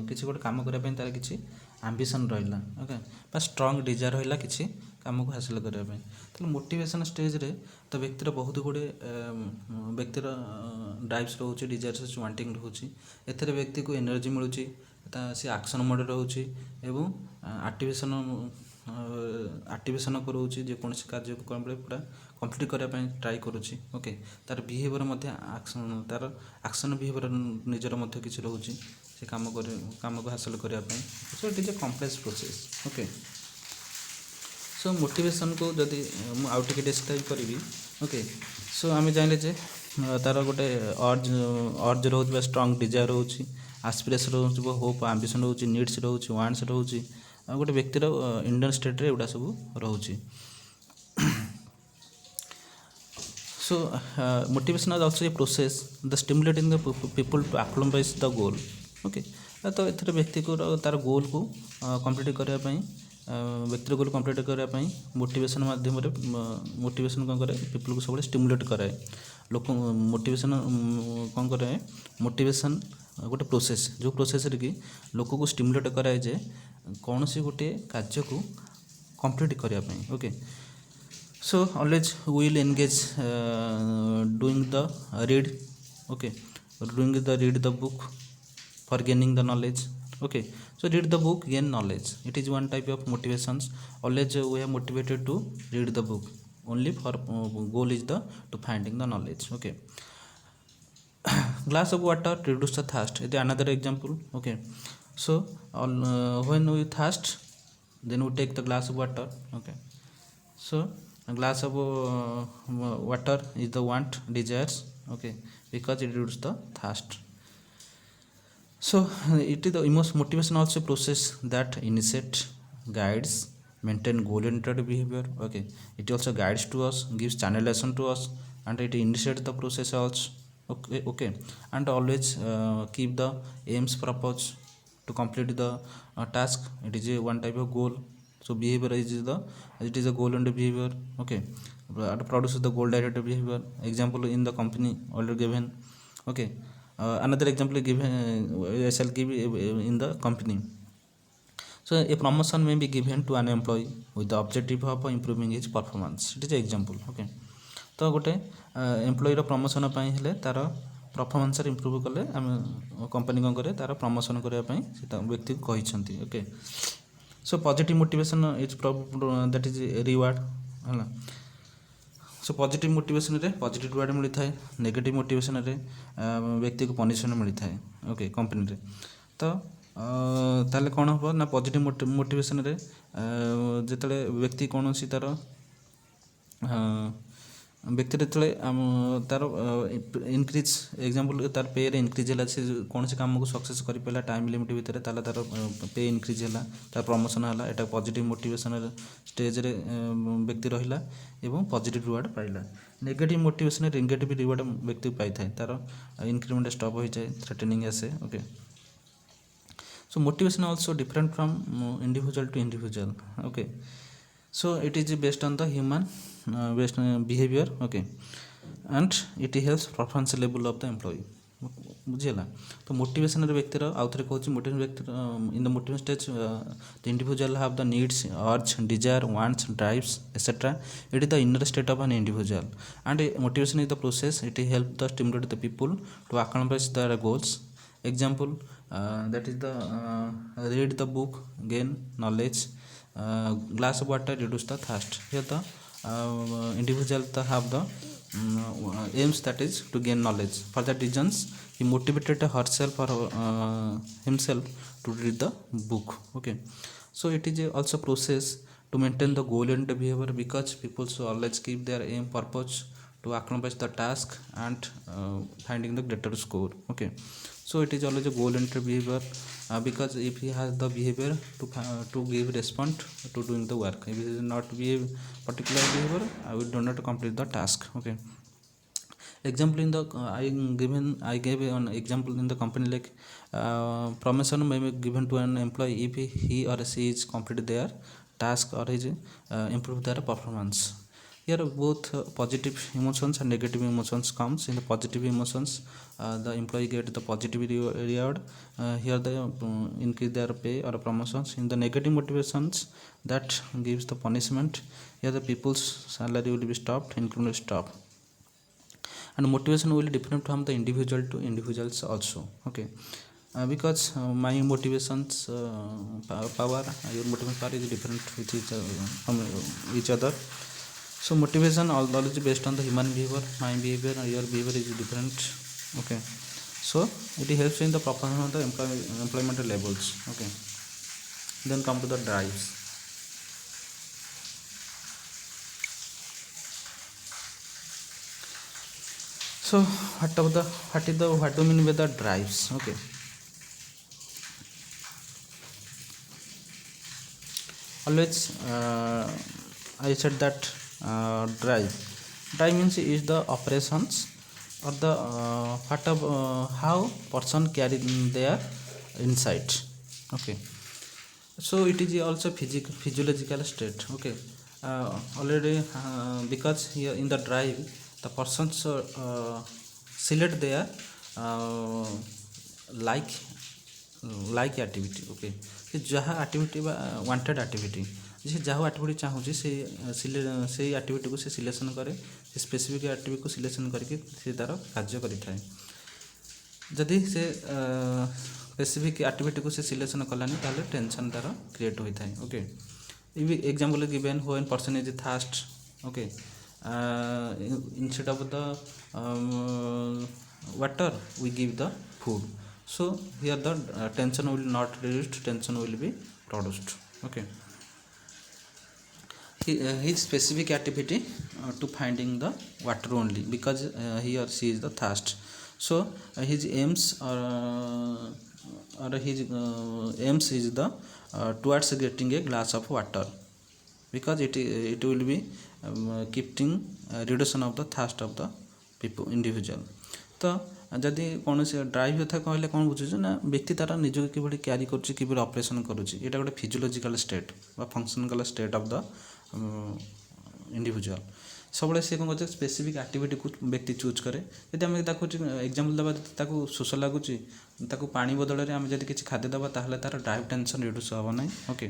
किसी गोटे कम करने तार किसी आम्बिशन रहा. ओके. बा स्ट्रंग डिजायर रहा किसी कम को हासिल करने. तो मोटिवेशन स्टेज रे तो व्यक्तिर बहुत गुड़े व्यक्तिर ड्राइव्स रोचे डिजायर्स वांटिंग रोचे एथरे व्यक्ति को एनर्जी मिलूँ सी एक्शन मोड रोचे एवं एक्टिवेशन करोचे जेकोसी कार्य को पूरा कंप्लीट करने ट्राए करुँची. ओके. तार बिहेवियर तार एक्शन बिहेवियर निजर किसी रोचे से कम को हासिल करने. सो it is a complex process. Okay. So motivation को जदि आउ टे डिस्क्राइब करी. ओके. सो आम जाने जे तार गोटे अर्ज रोचे स्ट्रंग डिजायर रोचे आस्पिरेशन रोचे होप आम्बिशन रोचे नीड्स रोचे वांट्स रोचे गोटे व्यक्तिर इंडियन स्टेट रे एगुड़ा सब रोचे. सो So motivation is also a process the stimulating the people to accomplish the goal. Okay, तो ଏଥିରେ ବ୍ୟକ୍ତିକୁ ତାର ଗୋଲକୁ କମ୍ପ୍ଲିଟ୍ କରିବା ପାଇଁ ବ୍ୟକ୍ତିର ଗୋଲ୍ କମ୍ପ୍ଲିଟ୍ କରିବା ପାଇଁ ମୋଟିଭେସନ୍ ମାଧ୍ୟମରେ ମୋଟିଭେସନ୍ କ'ଣ କରେ ପିପୁଲକୁ ସବୁବେଳେ ଷ୍ଟିମୁଲେଟ୍ କରାଏ ଲୋକ ମୋଟିଭେସନ୍ କ'ଣ କରେ ମୋଟିଭେସନ୍ ଗୋଟେ ପ୍ରୋସେସ୍ ଯେଉଁ ପ୍ରୋସେସ୍ରେ କି ଲୋକକୁ ଷ୍ଟିମୁଲେଟ୍ କରାଏ ଯେ କୌଣସି ଗୋଟିଏ କାର୍ଯ୍ୟକୁ କମ୍ପ୍ଲିଟ୍ କରିବା ପାଇଁ okay so always we will engage doing the read okay doing the read the book for gaining the knowledge okay so read the book gain knowledge it is one type of motivations always we are motivated to read the book only for goal is the to finding the knowledge okay glass of water reduce the thirst it is another example okay so when we thirst then we take the glass of water okay so a glass of water is the want desires okay because it reduces the thirst so it is the motivation also process that initiate guides maintain goal oriented behavior okay it also guides to us gives channelization to us and it initiates the process also okay and always keep the aims purpose to complete the task it is a one type of goal so behavior is the it is a goal and behavior okay it produces the goal directed behavior example in the company already given okay another example given I shall give in the company so a promotion may be given to an employee with the objective of improving his performance it is an example okay तो गोटे employer promotion हेले तार performance improve कले आम company कौन करे तार promotion करने व्यक्ति को कहते okay so positive motivation is that is reward है सो पॉजिटिव मोटिवेशन रे पॉजिटिव रिवार्ड मिलता है नेगेटिव मोटिवेशन रे व्यक्ति को पनिशमेंट मिलता है ओके कंपनी रे तो ताले कौन हम ना पॉजिटिव मोटिवेशन रे जिते व्यक्ति कौन सी तार व्यक्ति जो तार इनक्रीज एग्जांपल तार पे रे इनक्रीज है से कौन से काम को सक्सेस कर पाला टाइम लिमिट भितर तार पे इनक्रीज है तार प्रमोशन है एटा पॉजिटिव मोटिवेशन स्टेज रे व्यक्ति रहिला एवं पॉजिटिव रिवार्ड पाइला नेगेटिव मोटिवेशन नेगेटिव रिवार्ड व्यक्ति पाई थाए तार इंक्रीमेंट स्टॉप हो जाए थ्रेटनिंग आसे okay so motivation also different from individual to individual okay so it is based on the human based behavior okay and it helps performance level of the employee बुझीला तो motivation व्यक्ति आउ थे कहूँ motivation व्यक्ति in the motivation stage the individual have the needs urge desire wants drives etcetera it is the inner state of an individual and motivation is the process it help the stimulate the people to accomplish their goals example that is the read the book gain knowledge glass of water reduce the thirst here the individual have the aims that is to gain knowledge for that reasons he motivated herself or himself to read the book okay so it is also process to maintain the goal and the behavior because people should always keep their aim purpose to accomplish the task and finding the greater score okay so it is always a goal and behavior because if he has the behavior to give response to doing the work if he does not behave particular behavior I will do not complete the task okay example in the I gave an example in the company like promotion may be given to an employee if he or she is complete their task or is improve their performance here both positive emotions and negative emotions comes in the positive emotions the employee get the positive reward here they increase their pay or promotions in the negative motivations that gives the punishment here the people's salary will be stopped income will stop and motivation will different from the individual to individuals also okay because my motivations power your motivation power is different with from each other so motivation always based on the human behavior my behavior and your behavior is different okay so it helps in the performance of the employment levels okay then come to the drives so what do you mean by the drives okay always I said that drive Drive means is the operations or the what of how person carry their insight. Okay, so it is also physiological state. Okay, already because here in the drive the persons select their uh, like like activity. Okay, ସେ ଯାହା activity ବା wanted activity ସେ ଯାହା activity ଚାହୁଁଛି ସେଇ ଆକ୍ଟିଭିଟିକୁ ସେ selection କରେ, ସେ ସ୍ପେସିଫିକ୍ ଆକ୍ଟିଭିଟିକୁ ସିଲେକ୍ସନ୍ କରିକି ସେ ତା'ର କାର୍ଯ୍ୟ କରିଥାଏ। ଯଦି ସେ ସ୍ପେସିଫିକ୍ ଆକ୍ଟିଭିଟିକୁ ସେ ସିଲେକ୍ସନ୍ କଲାନି ତାହେଲେ ଟେନସନ୍ ତା'ର କ୍ରିଏଟ୍ ହୋଇଥାଏ। Okay, example given when person is thirst. Okay, instead of the water we give the food, so here the tension will not reduced, tension will be produced. Okay, his specific activity to finding the water only because he or she is the thirst. So his aims or his aims is the towards getting a glass of water because it will be keeping reduction of the thirst of the people individual. ତ ଯଦି କୌଣସି drive କଥା କହିଲେ କ'ଣ ବୁଝୁଛୁ ନା ବ୍ୟକ୍ତି ତା'ର ନିଜକୁ କିଭଳି କ୍ୟାରି କରୁଛି, କିଭଳି ଅପରେସନ୍ କରୁଛି, ଏଇଟା ଗୋଟେ ଫିଜିଓଲୋଜିକାଲ୍ ଷ୍ଟେଟ୍ ବା functional state of the individual. ସବୁବେଳେ ସେ କ'ଣ କରୁଛି ସ୍ପେସିଫିକ୍ ଆକ୍ଟିଭିଟିକୁ ବ୍ୟକ୍ତି ଚୁଜ୍ କରେ। ଯଦି ଆମେ ତାକୁ ଏକ୍ଜାମ୍ପଲ୍ ଦେବା, ତାକୁ ଶୋଷ ଲାଗୁଛି, ତାକୁ ପାଣି ବଦଳରେ ଆମେ ଯଦି କିଛି ଖାଦ୍ୟ ଦେବା ତାହେଲେ ତା'ର ଡ୍ରାଇଭ୍ ଟେନସନ୍ ରିଡ୍ୟୁସ୍ ହେବ ନାହିଁ। ଓକେ,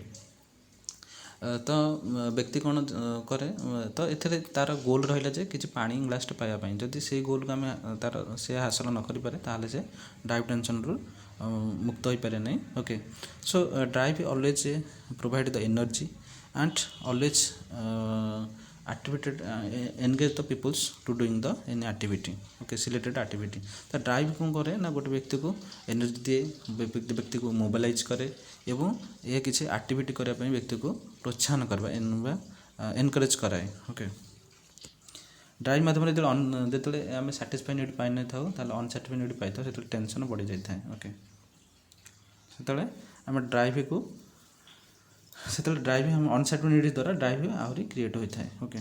ତ ବ୍ୟକ୍ତି କ'ଣ କରେ, ତ ଏଥିରେ ତା'ର ଗୋଲ୍ ରହିଲା ଯେ କିଛି ପାଣି ଗ୍ଲାସ୍ଟେ ପାଇବା ପାଇଁ। ଯଦି ସେଇ ଗୋଲ୍କୁ ଆମେ ତା'ର ସେ ହାସଲ ନ କରିପାରେ ତାହେଲେ ସେ ଡ୍ରାଇଭ୍ ଟେନସନ୍ରୁ ମୁକ୍ତ ହୋଇପାରେ ନାହିଁ। Okay, so drive always provide the energy and always activated engage the peoples to doing the any activity. Okay, selected activity। तो ड्राइव कौन करे ना गोटे व्यक्ति को एनर्जी दिए, व्यक्ति को मोबालाइज करे एवं यह किसी एक्टिविटी करने व्यक्ति को प्रोत्साहन करवा एनकरेज कराए। ओके, ड्राइव माध्यम जो आम साटिस्फाई नीड पाई न था अनसाटिस्फाई नीड पाई था से टेंशन बढ़ी जाए। ओके, से आम ड्राइव को से ड्राइव हम अनसाटिस्फाई नीड द्वारा ड्राइव आहरी क्रिएट होता है। Okay,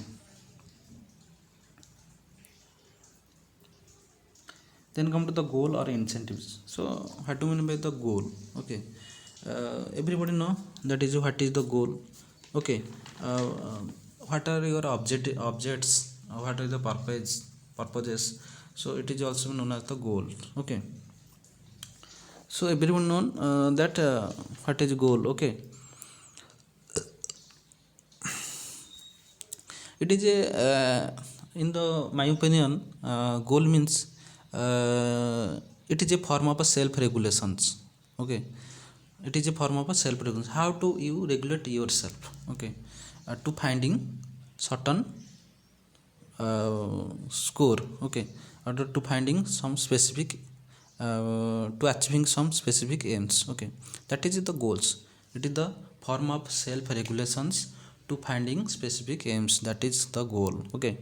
then come to the goal or incentives. So what do you mean by the goal? Okay, everybody know that is what is the goal. Okay, what are your objects, what are the purposes, so it is also known as the goal. Okay, so everyone know that what is goal. Okay, it is a in the my opinion goal means it is a form of a self regulations. Okay, it is a form of a self regulation. How to you regulate yourself? Okay, to finding certain score. Okay, or to finding some specific to achieving some specific aims. Okay, that is the goals. It is the form of self regulations to finding specific aims, that is the goal. Okay,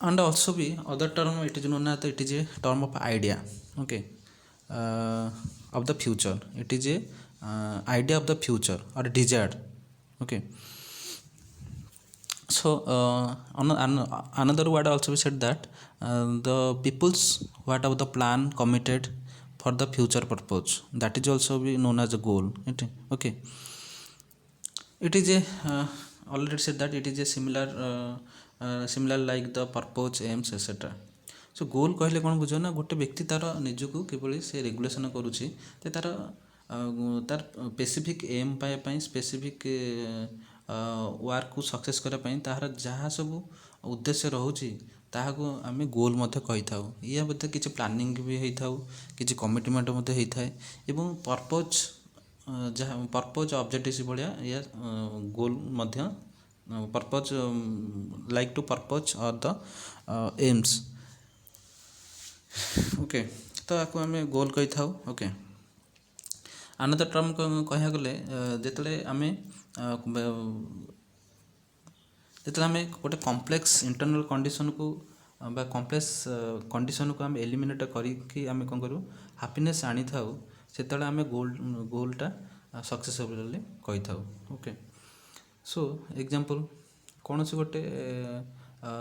and also be other term it is known as it is a term of idea. Okay, of the future, it is a idea of the future or desire. Okay, so another word also we said that the people's what of the plan committed for the future purpose, that is also be known as a goal. Okay, it is a already said that it is a similar like the purpose, aims, etc. सो गोल कहले कौन बुझ ना गोटे व्यक्ति तार निजक किभली से regulation करुच्ची तार तार स्पेसिफिक एम पाइबापी स्पेसिफिक वर्क को सक्सेस करने तार जहाँ सब उद्देश्य रोचे ताकू आम गोल कही था। या बोधे किसी प्लानिंग भी होता किसी कमिटमेंट होता है एवं पर्पज जहाँ पर्पज ऑब्जेक्टिव भाया या गोल पर्पज लाइक टू पर्पज और द एम्स। ओके, तो आपको आम गोल कही था। ओके, अनदर टर्म कह गले जिते आम गोटे कॉम्प्लेक्स इंटरनल कंडीशन को बा कॉम्प्लेक्स कंडीशन को आम एलिमिनेट करी आम कौन करूँ हैप्पीनेस आनी था से आम गोलटा सक्सेसफुल कही था। ओके, सो एग्जांपल कौन से गोटे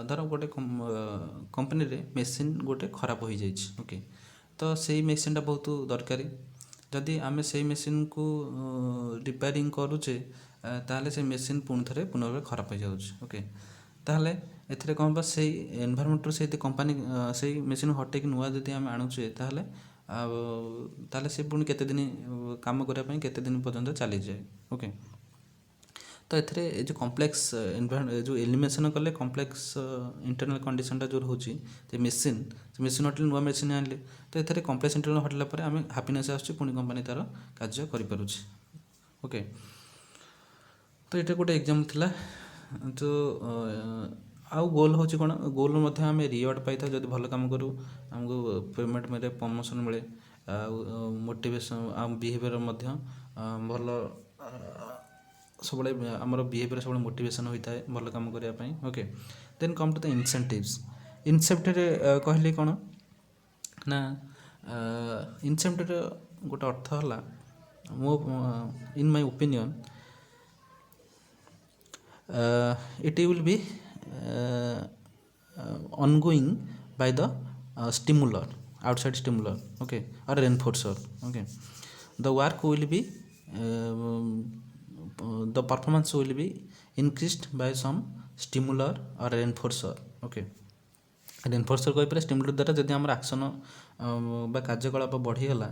ଧର ଗୋଟେ କମ୍ପାନୀରେ ମେସିନ୍ ଗୋଟେ ଖରାପ ହୋଇଯାଇଛି ଓକେ, ତ ସେଇ ମେସିନ୍ଟା ବହୁତ ଦରକାରୀ। ଯଦି ଆମେ ସେଇ ମେସିନ୍କୁ ରିପେୟାରିଂ କରୁଛେ ତାହେଲେ ସେ ମେସିନ୍ ପୁଣି ଥରେ ପୁନର୍ବାର ଖରାପ ହୋଇଯାଉଛି ଓକେ। ତାହେଲେ ଏଥିରେ କ'ଣ ହେବ, ସେଇ ଏନଭାରମେଣ୍ଟରୁ ସେଇ କମ୍ପାନୀ ସେଇ ମେସିନ୍ ହଟେଇକି ନୂଆ ଯଦି ଆମେ ଆଣୁଛେ ତାହେଲେ ସେ ପୁଣି କେତେ ଦିନ କାମ କରିବା ପାଇଁ କେତେ ଦିନ ପର୍ଯ୍ୟନ୍ତ ଚାଲିଯାଏ ଓକେ। ତ ଏଥିରେ ଏ ଯେଉଁ କମ୍ପ୍ଲେକ୍ସ ଯେଉଁ ଏଲିମିନେସନ୍ କଲେ କମ୍ପ୍ଲେକ୍ସ ଇଣ୍ଟରନାଲ୍ କଣ୍ଡିସନଟା ଯେଉଁ ରହୁଛି ସେ ମେସିନ୍ ହଟିଲେ ନୂଆ ମେସିନ୍ ଆଣିଲେ, ତ ଏଥିରେ କମ୍ପ୍ଲେକ୍ସ ଇଣ୍ଟରନାଲ୍ ହଟିଲା ପରେ ଆମେ ହାପିନେସ୍ ଆସୁଛି, ପୁଣି କମ୍ପାନୀ ତା'ର କାର୍ଯ୍ୟ କରିପାରୁଛି ଓକେ। ତ ଏଇଟା ଗୋଟେ ଏକ୍ଜାମ୍ପଲ୍ ଥିଲା। ତ ଆଉ ଗୋଲ୍ ହେଉଛି କ'ଣ, ଗୋଲ୍ ମଧ୍ୟ ଆମେ ରିୱାର୍ଡ଼ ପାଇଥାଉ ଯଦି ଭଲ କାମ କରୁ, ଆମକୁ ପେମେଣ୍ଟ ମିଳେ, ପ୍ରମୋସନ୍ ମିଳେ, ଆଉ ମୋଟିଭେସନ୍ ଆମ ବିହେଭିଅର୍ ମଧ୍ୟ ଭଲ ସବୁବେଳେ ଆମର ବିହେଭିଅର୍ ସବୁବେଳେ ମୋଟିଭେସନ୍ ହୋଇଥାଏ ଭଲ କାମ କରିବା ପାଇଁ ଓକେ। ଦେନ୍ କମ୍ ଟୁ ଦ ଇନସେଣ୍ଟିଭ୍ସ। ଇନସେପ୍ଟରେ କହିଲି କ'ଣ ନା, ଇନସେପ୍ଟର ଗୋଟେ ଅର୍ଥ ହେଲା ମୋ in my opinion it will be ongoing by the stimulus, outside stimulus okay, or reinforcer okay. The work will be the performance will be increased by some stimulus or reinforcer okay. ରେନଫୋର୍ସର କହିପାରେ ଷ୍ଟିମୁଲର ଦ୍ୱାରା ଯଦି ଆମର action ବା କାର୍ଯ୍ୟକଳାପ ବଢ଼ିଗଲା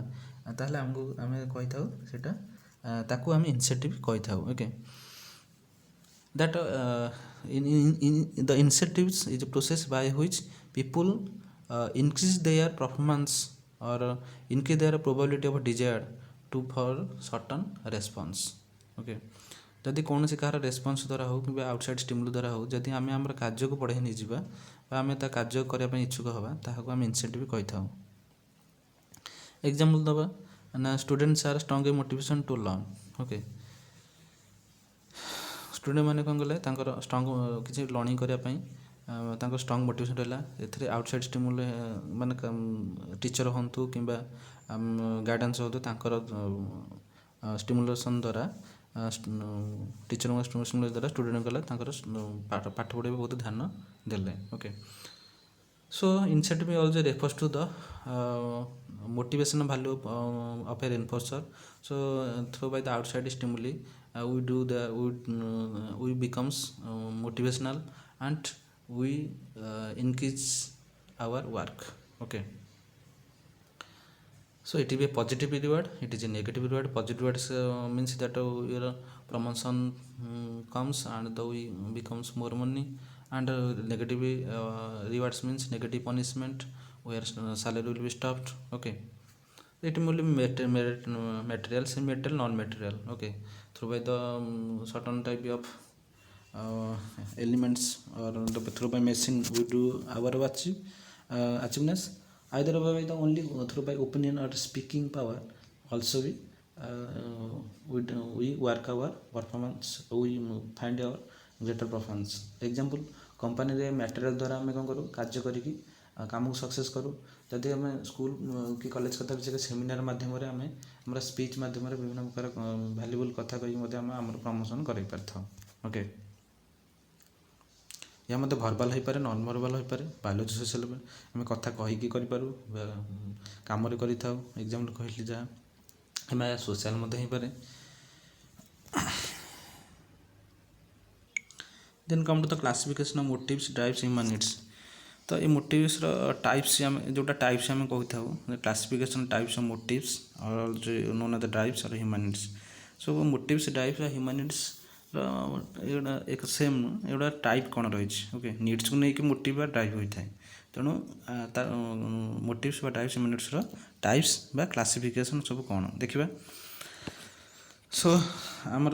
ତାହେଲେ ଆମେ କହିଥାଉ ସେଇଟା ତାକୁ ଆମେ ଇନସେଣ୍ଟିଭ୍ କହିଥାଉ okay. that the incentives is a process by which people increase their performance or increase their probability of desire to for certain response okay। ଯଦି କୌଣସି କାହାର ରେସ୍ପନ୍ସ ଦ୍ୱାରା ହେଉ କିମ୍ବା ଆଉଟସାଇଡ଼୍ ଷ୍ଟିମୁଲ ଦ୍ୱାରା ହେଉ, ଯଦି ଆମେ ଆମର କାର୍ଯ୍ୟକୁ ବଢ଼େଇ ନେଇଯିବା ବା ଆମେ ତା କାର୍ଯ୍ୟ କରିବା ପାଇଁ ଇଚ୍ଛୁକ ହେବା, ତାହାକୁ ଆମେ ଇନସେଣ୍ଟିଭ୍ କହିଥାଉ। ଏକ୍ଜାମ୍ପଲ୍ ଦେବା ନା, students are strong motivation to learn okay. Student ମାନେ କ'ଣ କଲେ, ତାଙ୍କର ଷ୍ଟ୍ରଙ୍ଗ କିଛି ଲର୍ଣ୍ଣିଂ କରିବା ପାଇଁ ତାଙ୍କର ଷ୍ଟ୍ରଙ୍ଗ ମୋଟିଭେସନ୍ ରହିଲା। ଏଥିରେ ଆଉଟସାଇଡ଼୍ ଷ୍ଟିମୁଲ ମାନେ ଟିଚର୍ ହୁଅନ୍ତୁ କିମ୍ବା ଗାଇଡ଼ାନ୍ସ ହୁଅନ୍ତୁ, ତାଙ୍କର ଷ୍ଟିମୁଲେସନ୍ ଦ୍ୱାରା ଟିଚରଙ୍କ ଷ୍ଟିମୁଲେସନ୍ ଦ୍ୱାରା ଷ୍ଟୁଡେଣ୍ଟ କଲେ ତାଙ୍କର ପାଠ ପଢ଼ିବାକୁ ବହୁତ ଧ୍ୟାନ ଦେଲେ okay. So incentive also refers to the motivational value of a reinforcer. So through by the outside stimuli we becomes motivational and we increase our work okay. So it will be a positive reward, it is a negative reward. Positive reward means that your promotion comes and we becomes more money, and negative rewards means negative punishment where salary will be stopped okay. It will be material, semi-material, non-material okay, through by the certain type of elements or through by machine we do our achieveness, either by the only through by opinion or speaking power also we work our performance, we find our greater performance. Example, company material द्वारा आम कौन करूँ कार्य करी कम को success करूँ। जदि आम स्कूल कि कॉलेज कथा विषय सेमिनार माध्यम आम स्पीच माध्यम विभिन्न प्रकार भैल्यूबल कथा कहीकि आम प्रमोशन कर ओके। या मत भर्बाल हो पारे, नॉन भर्बाल हो पारे, बायोलॉजी सोशल आम कथा कहीकि करूँ कम करूँ। एग्जाम्पल कहली जहाँ आम सोशल हो पारे। Then come to the classification of motives drives human needs. तो ये मोटिव्स टाइप्स आम जोटा टाइप्स आम कही था क्लासिफिकेशन टाइप्स ऑफ मोटिव्स और नोन द ड्राइव्स और ह्यूमन नीड्स। सो मोटिव्स ड्राइव्स और ह्यूमन नीड्स एक सेम एगुड़ा टाइप कौन रही ओके। नीड्स को लेकिन मोटिव ड्राइव होता है, तेणु motives drives human needs types बा क्लासिफिकेशन सब कौन देखा। सो आमर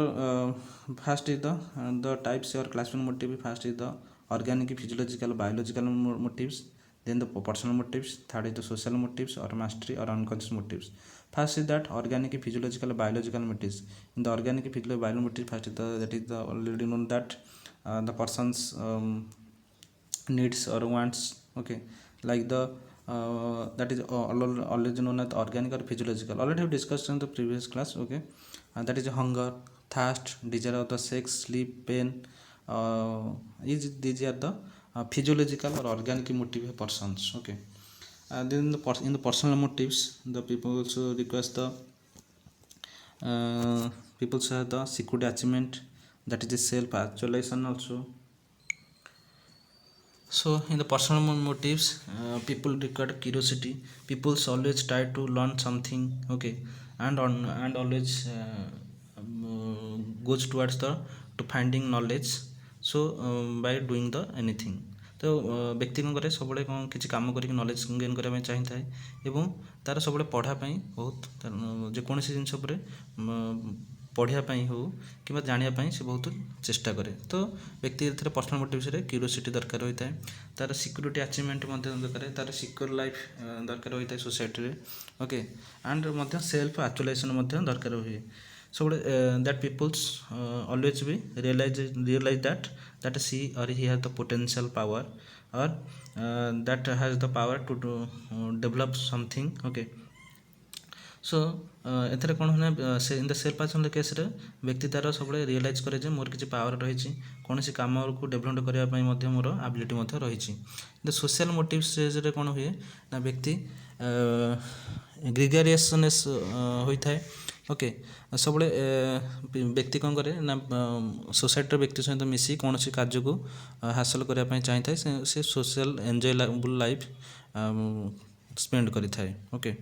फास्ट इज द टाइप्स और classification motive. First is the organic, physiological, biological motives, then the personal motives. Third is the social motives or mastery or unconscious motives. First is that organic, physiological, biological motives. In the organic, physiological, biological motives, first is that is the already known that the person's needs or wants okay, like the that is already known as organic or physiological. Already we discussed in the previous class okay. That is hunger, thirst, desire of the sex, sleep, pain. These are the physiological or organic motive persons. Okay. Then in the personal motives, the people also request the people have the security achievement, that is the self actualization also. So in the personal motives, people require curiosity. People always try to learn something, okay, and always goes towards the to finding knowledge. So by doing the anything, ତ ବ୍ୟକ୍ତି କ'ଣ କରେ ସବୁବେଳେ କ'ଣ କିଛି କାମ କରିକି knowledge gain କରିବା ପାଇଁ ଚାହିଁଥାଏ ଏବଂ ତାର ସବୁବେଳେ ପଢ଼ା ପାଇଁ ବହୁତ ଯେକୌଣସି ଜିନିଷ ଉପରେ ପଢ଼ିବା ପାଇଁ ହେଉ କିମ୍ବା ଜାଣିବା ପାଇଁ ସେ ବହୁତ ଚେଷ୍ଟା କରେ। ତ ବ୍ୟକ୍ତି ଏଥିରେ ପର୍ସନାଲ ମୋଟିଭ୍ସରେ କ୍ୟୁରିଓସିଟି ଦରକାର ହୋଇଥାଏ, ତାର ସିକ୍ୟୁରିଟି ଆଚିଭମେଣ୍ଟ ମଧ୍ୟ ଦରକାର, ତାର ସିକ୍ୟୁର ଲାଇଫ୍ ଦରକାର ହୋଇଥାଏ ସୋସାଇଟିରେ, ଓକେ, ଆଣ୍ଡ ମଧ୍ୟ ସେଲ୍ଫ ଆକ୍ଚୁଆଲାଇଜେସନ୍ ମଧ୍ୟ ଦରକାର ହୁଏ ସବୁବେଳେ। That peoples always be realise that she or he has the potential power or that has the power to develop something, okay. सो एथरे कौन होना से इन द सेल्फ आचरण केस्रे व्यक्ति तार सब रियलाइज करे जे मोर किसी पावर रही कौन सी कम को डेभलप करने मोर आबिलिटी रही। द सोशल मोटिव स्टेज कौन हुए ना व्यक्ति ग्रिगारियसनेस होता है, ओके। सब व्यक्ति कौन करे ना सोसाइटी व्यक्ति सहित मिसी कौन सी कार्य को हासिल करने चाहिए से सोशल एंजॉयबल लाइफ स्पेंड करें, ओके।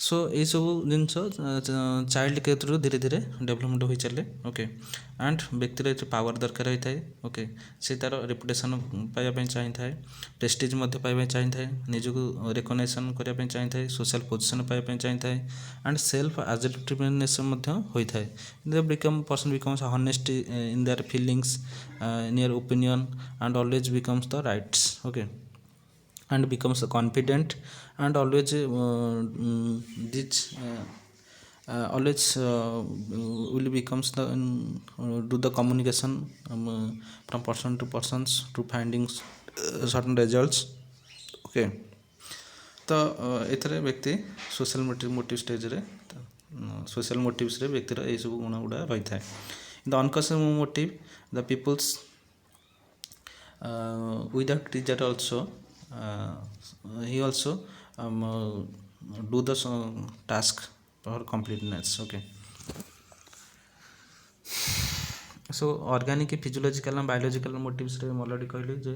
सो ये सब जिन चाइल्ड केयर धीरे धीरे डेभलपमेंट हो चले, ओके, एंड व्यक्तिर ये पावर दरकार होता है, ओके, से तार रेपुटेशन पाइबा चाहिए था, प्रेस्टिज पाइबा चाहिए था, निजक रिकग्निशन करने चाहिए था, सोशल पोजिशन पाइबा चाहिए था, एंड सेल्फ एजर्टिवनेस होता है। Become person becomes honest in their feelings in your opinion and always becomes the rights, okay, and becomes confident and always this always will becomes the do the communication from person to persons to finding certain results, okay। तो एथरे व्यक्ति social motive stage रे social motives रे व्यक्तिर ये सब गुण गुड़ा रही है। The unconscious motive the peoples without teacher also he also do the task for completeness, okay। So organic physiological and biological motives रे ऑलरेडी कहली जे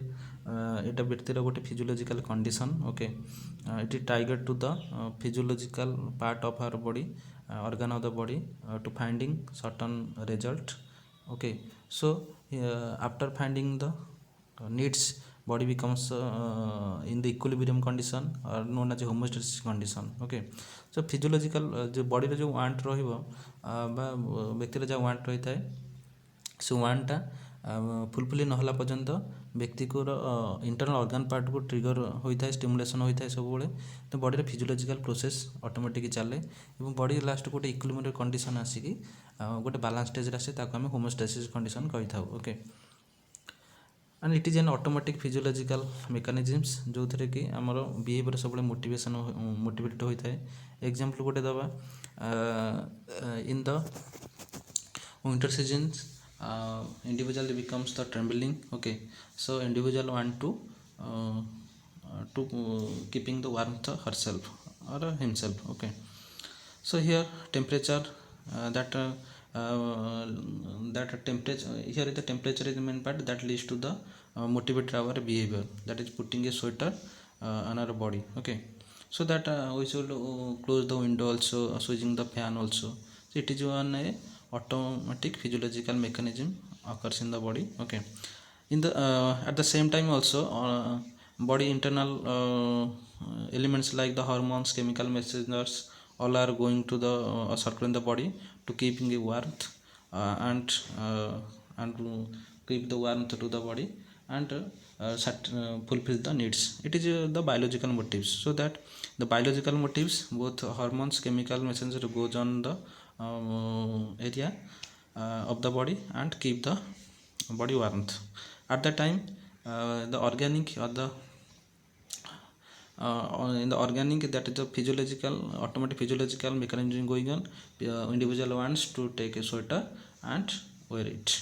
एटा व्यक्तिर गोटे physiological condition, okay, it is टाइगेड to the physiological part of our body organ of the body to finding certain result, okay. So after finding the needs body becomes in the equilibrium condition or known as homeostasis condition, okay। so physiological जो body जो want रहिबो बा व्यक्ति जो want रही थाए से वांटा fulfil नहला पर्यंत व्यक्ति को इंटरनल ऑर्गन पार्ट को ट्रिगर होता है, स्टिमुलेशन होता है सब बेले, तो बॉडी फिजियोलॉजिकल प्रोसेस ऑटोमेटिक चले और बॉडी लास्ट गोटे इक्विलिब्रियम कंडीशन आसिकी गोटे बैलेंस स्टेज आसे ताको हम होमोस्टेसिस कंडीशन कहि थाउ, okay. And it is an automatic physiological mechanisms जो थे कि आमर बिहेवियर सब मोटिवेशन मोटिवेटेड होता है। एग्जांपल गोटे दबा in the winter season individual becomes the trembling, okay. So individual want to keeping the warmth herself और himself, okay. So here temperature that temperature here is the temperature is the main part that leads to the motivate our behavior, that is putting a sweater on our body, okay। so that we should close the window also, switching the fan also, so it is one automatic physiological mechanism occurs in the body, okay। in the at the same time also body internal elements like the hormones, chemical messengers all are going to the circle in the body to keeping a warmth and keep the warmth to the body and fulfill the needs. It is the biological motives, so that the biological motives both hormones, chemical messenger goes on the area of the body and keep the body warmth. At the time the organic or the in the organic, that is the physiological automatic physiological mechanism going on, individual wants to take a sweater and wear it,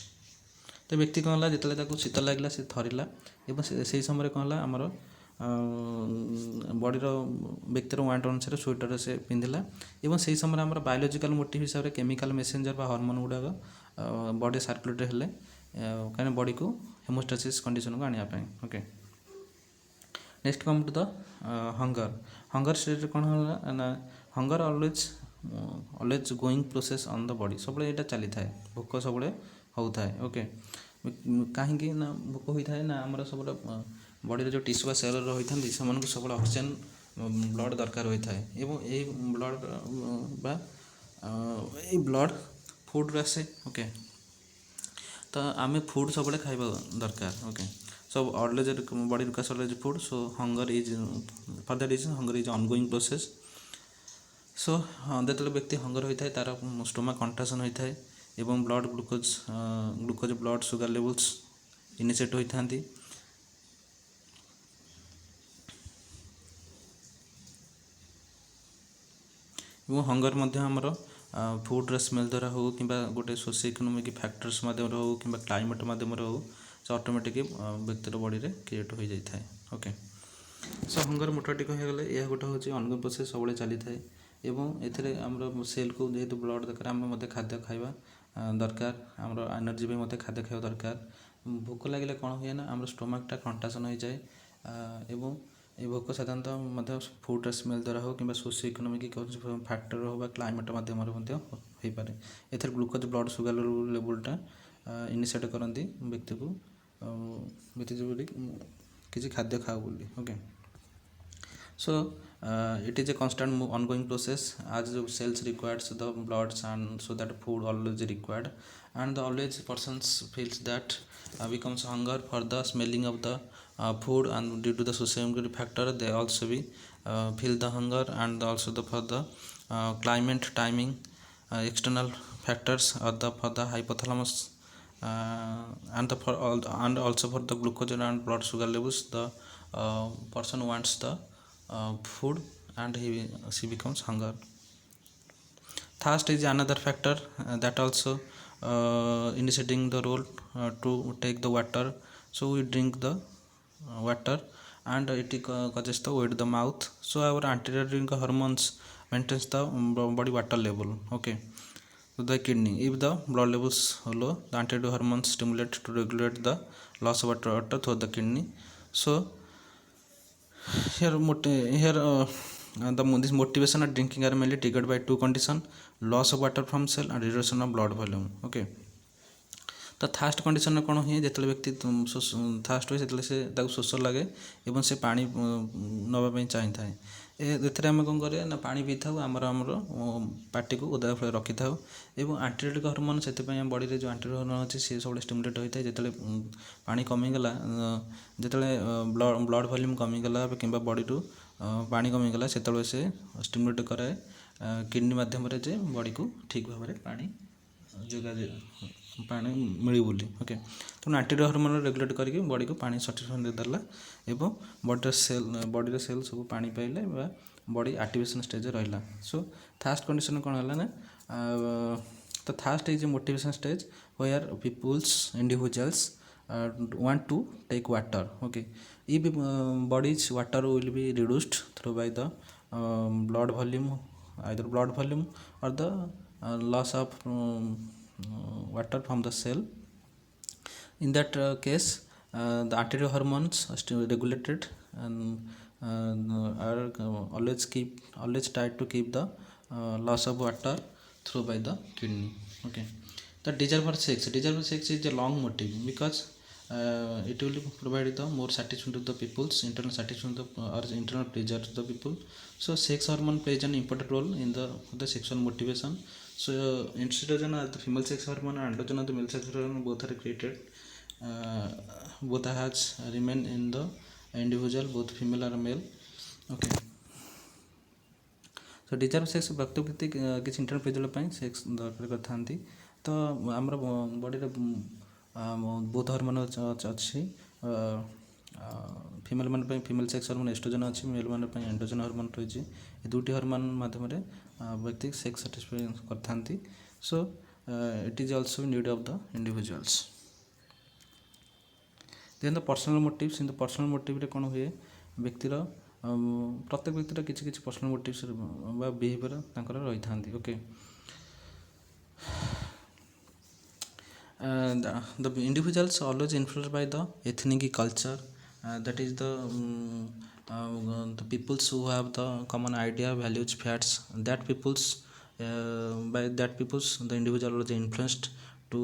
ତ ବ୍ୟକ୍ତି କ'ଣ ହେଲା, ଯେତେବେଳେ ତାକୁ ଶୀତ ଲାଗିଲା ସେ ଥରିଲା ଏବଂ ସେଇ ସମୟରେ କ'ଣ ହେଲା, ଆମର ବଡ଼ିର ବ୍ୟକ୍ତିର ୱାଣ୍ଟ ଅନୁସାରେ ସ୍ୱେଟର ସେ ପିନ୍ଧିଲା ଏବଂ ସେହି ସମୟରେ ଆମର ବାୟୋଲୋଜିକାଲ ମୋଟିଭ୍ ହିସାବରେ କେମିକାଲ ମେସେଞ୍ଜର ବା ହରମୋନ୍ ଗୁଡ଼ାକ ବଡ଼ି ସାର୍କୁଲେଟ୍ ହେଲେ, କାହିଁକିନା ବଡ଼ିକୁ ହେମୋଷ୍ଟାସିସ୍ କଣ୍ଡିସନକୁ ଆଣିବା ପାଇଁ। Okay, next come to the hunger. Hunger ଷ୍ଟେଜ୍ରେ କ'ଣ ହେଲା ନା, hunger always going process on the body, ସବୁବେଳେ ଏଇଟା ଚାଲିଥାଏ, ଭୋକ ସବୁବେଳେ ହେଉଥାଏ। ଓକେ, କାହିଁକି ନା ଭୋକ ହୋଇଥାଏ ନା, ଆମର ସବୁବେଳେ ବଡ଼ିରେ ଯେଉଁ ଟିସ୍ୟୁ ବା ସେଲ୍ ରହିଥାନ୍ତି ସେମାନଙ୍କୁ ସବୁବେଳେ ଅକ୍ସିଜେନ୍ ବ୍ଲଡ଼ ଦରକାର ହୋଇଥାଏ ଏବଂ ଏଇ ବ୍ଲଡ଼ ବା ଏଇ ବ୍ଲଡ଼ ଫୁଡ଼୍ରୁ ଆସେ। ଓକେ, ତ ଆମେ ଫୁଡ଼୍ ସବୁବେଳେ ଖାଇବା ଦରକାର। Okay, so always body requires always food, so hunger is for that reason hunger is ongoing process. so ଯେତେବେଳେ ବ୍ୟକ୍ତି ହଙ୍ଗର ହୋଇଥାଏ ତାର ଷ୍ଟୋମାକ୍ କଣ୍ଟ୍ରାକ୍ସନ୍ ହୋଇଥାଏ ଏବଂ blood glucose blood sugar levels initiate ହୋଇଥାନ୍ତି। ଏବଂ ହଙ୍ଗର ମଧ୍ୟ ଆମର ଫୁଡ଼୍ର ସ୍ମେଲ୍ ଦ୍ୱାରା ହେଉ କିମ୍ବା ଗୋଟେ ସୋସିଓ ଇକୋନୋମିକ୍ ଫ୍ୟାକ୍ଟର୍ସ ମାଧ୍ୟମରେ ହେଉ କିମ୍ବା କ୍ଲାଇମେଟ୍ ମାଧ୍ୟମରେ ହେଉ, ସେ ଅଟୋମେଟିକ୍ ବ୍ୟକ୍ତିର ବଡ଼ିରେ କ୍ରିଏଟ୍ ହୋଇଯାଇଥାଏ। ଓକେ, ସୋ ହଙ୍ଗର ମୋଟାମୋଟି କହିବାକୁ ଗଲେ ଏହା ଗୋଟେ ହେଉଛି ଅନଗୋଇଂ ପ୍ରୋସେସ୍, ସବୁବେଳେ ଚାଲିଥାଏ ଏବଂ ଏଥିରେ ଆମର ସେଲ୍କୁ ଯେହେତୁ ବ୍ଲଡ଼ ଦରକାର, ଆମେ ମଧ୍ୟ ଖାଦ୍ୟ ଖାଇବା ଦରକାର, ଆମର ଏନର୍ଜି ପାଇଁ ମଧ୍ୟ ଖାଦ୍ୟ ଖାଇବା ଦରକାର। ଭୋକ ଲାଗିଲେ କ'ଣ ହୁଏ ନା, ଆମର ଷ୍ଟୋମାକ୍ଟା କଣ୍ଟ୍ରାକ୍ସନ୍ ହୋଇଯାଏ ଏବଂ এই ଭୋକ ସାଧାରଣତଃ ମଧ୍ୟ ଫୁଡ଼୍ର ସ୍ମେଲ୍ ଦ୍ୱାରା ହେଉ କିମ୍ବା ସୋସିଓ ଇକୋନୋମିକ୍ କୌଣସି ଫ୍ୟାକ୍ଟର ହେଉ ବା କ୍ଲାଇମେଟ୍ ମାଧ୍ୟମରେ ମଧ୍ୟ ହୋଇପାରେ। ଏଥିରେ ଗ୍ଲୁକୋଜ୍ ବ୍ଲଡ଼ ସୁଗାର ଲେବୁଲ୍ଟା ଇନିସିଏଟ୍ କରନ୍ତି ବ୍ୟକ୍ତିକୁ ବୋଲି କିଛି ଖାଦ୍ୟ ଖାଉ ବୋଲି। Okay, so it is a constant ongoing process as the cells requires the bloods and so that food always required, and the always persons feels that becomes hunger for the smelling of the food, and due to the socioeconomic factor they also be feel the hunger, and also for the climate timing external factors or for the hypothalamus and also for the glucose and blood sugar levels, the person wants the food and she becomes hunger. Thirst is another factor that also initiating the role to take the water, so we drink the water and it causes the wet the mouth, so our antidiuretic hormones maintains the body water level. Okay, so the kidney, if the blood levels low, the antidiuretic hormones stimulate to regulate the loss of water through the kidney. So here this motivation of drinking are mainly triggered by two conditions: loss of water from cell and reduction of blood volume. Okay, ତ ଥାର୍ଷ୍ଟ କଣ୍ଡିସନରେ କ'ଣ ହୁଏ, ଯେତେବେଳେ ବ୍ୟକ୍ତି ଥାର୍ଷ୍ଟ ହୁଏ ସେତେବେଳେ ସେ ତାକୁ ଶୋଷ ଲାଗେ ଏବଂ ସେ ପାଣି ନେବା ପାଇଁ ଚାହିଁଥାଏ। ଏଥିରେ ଆମେ କ'ଣ କରିବା ନା, ପାଣି ପିଇଥାଉ, ଆମର ପାଟିକୁ ଓଦା ଫଳରେ ରଖିଥାଉ ଏବଂ ଆଣ୍ଟିଡାଇରେଟିକ୍ ହର୍ମୋନ୍, ସେଥିପାଇଁ ଆମ ବଡ଼ିରେ ଯେଉଁ ଆଣ୍ଟିଡାଇରେଟିକ୍ ହର୍ମୋନ୍ ଅଛି ସେ ସବୁବେଳେ ଷ୍ଟିମୁଲେଟ୍ ହୋଇଥାଏ। ଯେତେବେଳେ ପାଣି କମିଗଲା, ଯେତେବେଳେ ବ୍ଲଡ଼ ଭଲ୍ୟୁମ୍ କମିଗଲା କିମ୍ବା ବଡ଼ିରୁ ପାଣି କମିଗଲା, ସେତେବେଳେ ସେ ଷ୍ଟିମୁଲେଟ୍ କରାଏ କିଡ଼ନୀ ମାଧ୍ୟମରେ ଯେ ବଡ଼ିକୁ ଠିକ୍ ଭାବରେ ପାଣି ମିଳିବ ବୋଲି। ଓକେ, ତେଣୁ ଆଣ୍ଟିଡାଇରେଟିକ୍ ହର୍ମୋନ୍ ରେଗୁଲେଟ୍ କରିକି ବଡ଼ିକୁ ପାଣି ସଠିକ୍ ସମୟରେ ଦେଲା ଏବଂ ବଡ଼ିର ସେଲ୍ ସବୁ ପାଣି ପାଇଲେ ବା ବଡ଼ି ଆକ୍ଟିଭେସନ୍ ଷ୍ଟେଜ୍ରେ ରହିଲା। ସୋ ଥାର୍ଷ୍ଟ କଣ୍ଡିସନ୍ କ'ଣ ହେଲା ନା, ତ thirst is a motivation stage where individuals want to take water. Okay, if body's water will be reduced through by the blood volume, either blood volume or the loss of water from the cell. In that case, the antidiuretic hormones are still regulated and are always tried to keep the loss of water through by the kidney. Okay, the desire for sex is a long motive because it will provide the more satisfaction to the people's internal satisfaction or internal pleasure to the people. So sex hormone plays an important role in the sexual motivation. So estrogen as the female sex hormone and androgen as the male sex hormone, both are created, both has remain in the individual, both female or male. Okay, so desire sex ବ୍ୟକ୍ତି କିଛି internal pleasure ପାଇଁ sex ଦରକାର କରିଥାନ୍ତି। ତ ଆମର ବଡ଼ିରେ ବହୁତ hormone ଅଛି, female ମାନଙ୍କ ପାଇଁ ଫିମେଲ୍ ସେକ୍ସ ହର୍ମୋନ୍ ଏଷ୍ଟ୍ରୋଜେନ୍ ଅଛି, ମେଲ୍ ମାନଙ୍କ ପାଇଁ ଏଣ୍ଡ୍ରୋଜେନ୍ ହର୍ମୋନ୍ ରହିଛି। ଏ ଦୁଇଟି ହର୍ମୋନ୍ ମାଧ୍ୟମରେ ବ୍ୟକ୍ତି ସେକ୍ସ ସାଟିସ୍ଫାଇ କରିଥାନ୍ତି। So it is also need of the individuals. Then the personal motives in the personal ମୋଟିଭ୍ରେ କ'ଣ ହୁଏ ବ୍ୟକ୍ତିର ପ୍ରତ୍ୟେକ ବ୍ୟକ୍ତିର କିଛି କିଛି ପର୍ସନାଲ୍ ମୋଟିଭ୍ସ ବା ବିହେଭିଅର୍ ତାଙ୍କର ରହିଥାନ୍ତି okay the individuals always influenced by the ethnic culture that is the peoples who have the common idea values facts that peoples by that peoples the individual was influenced to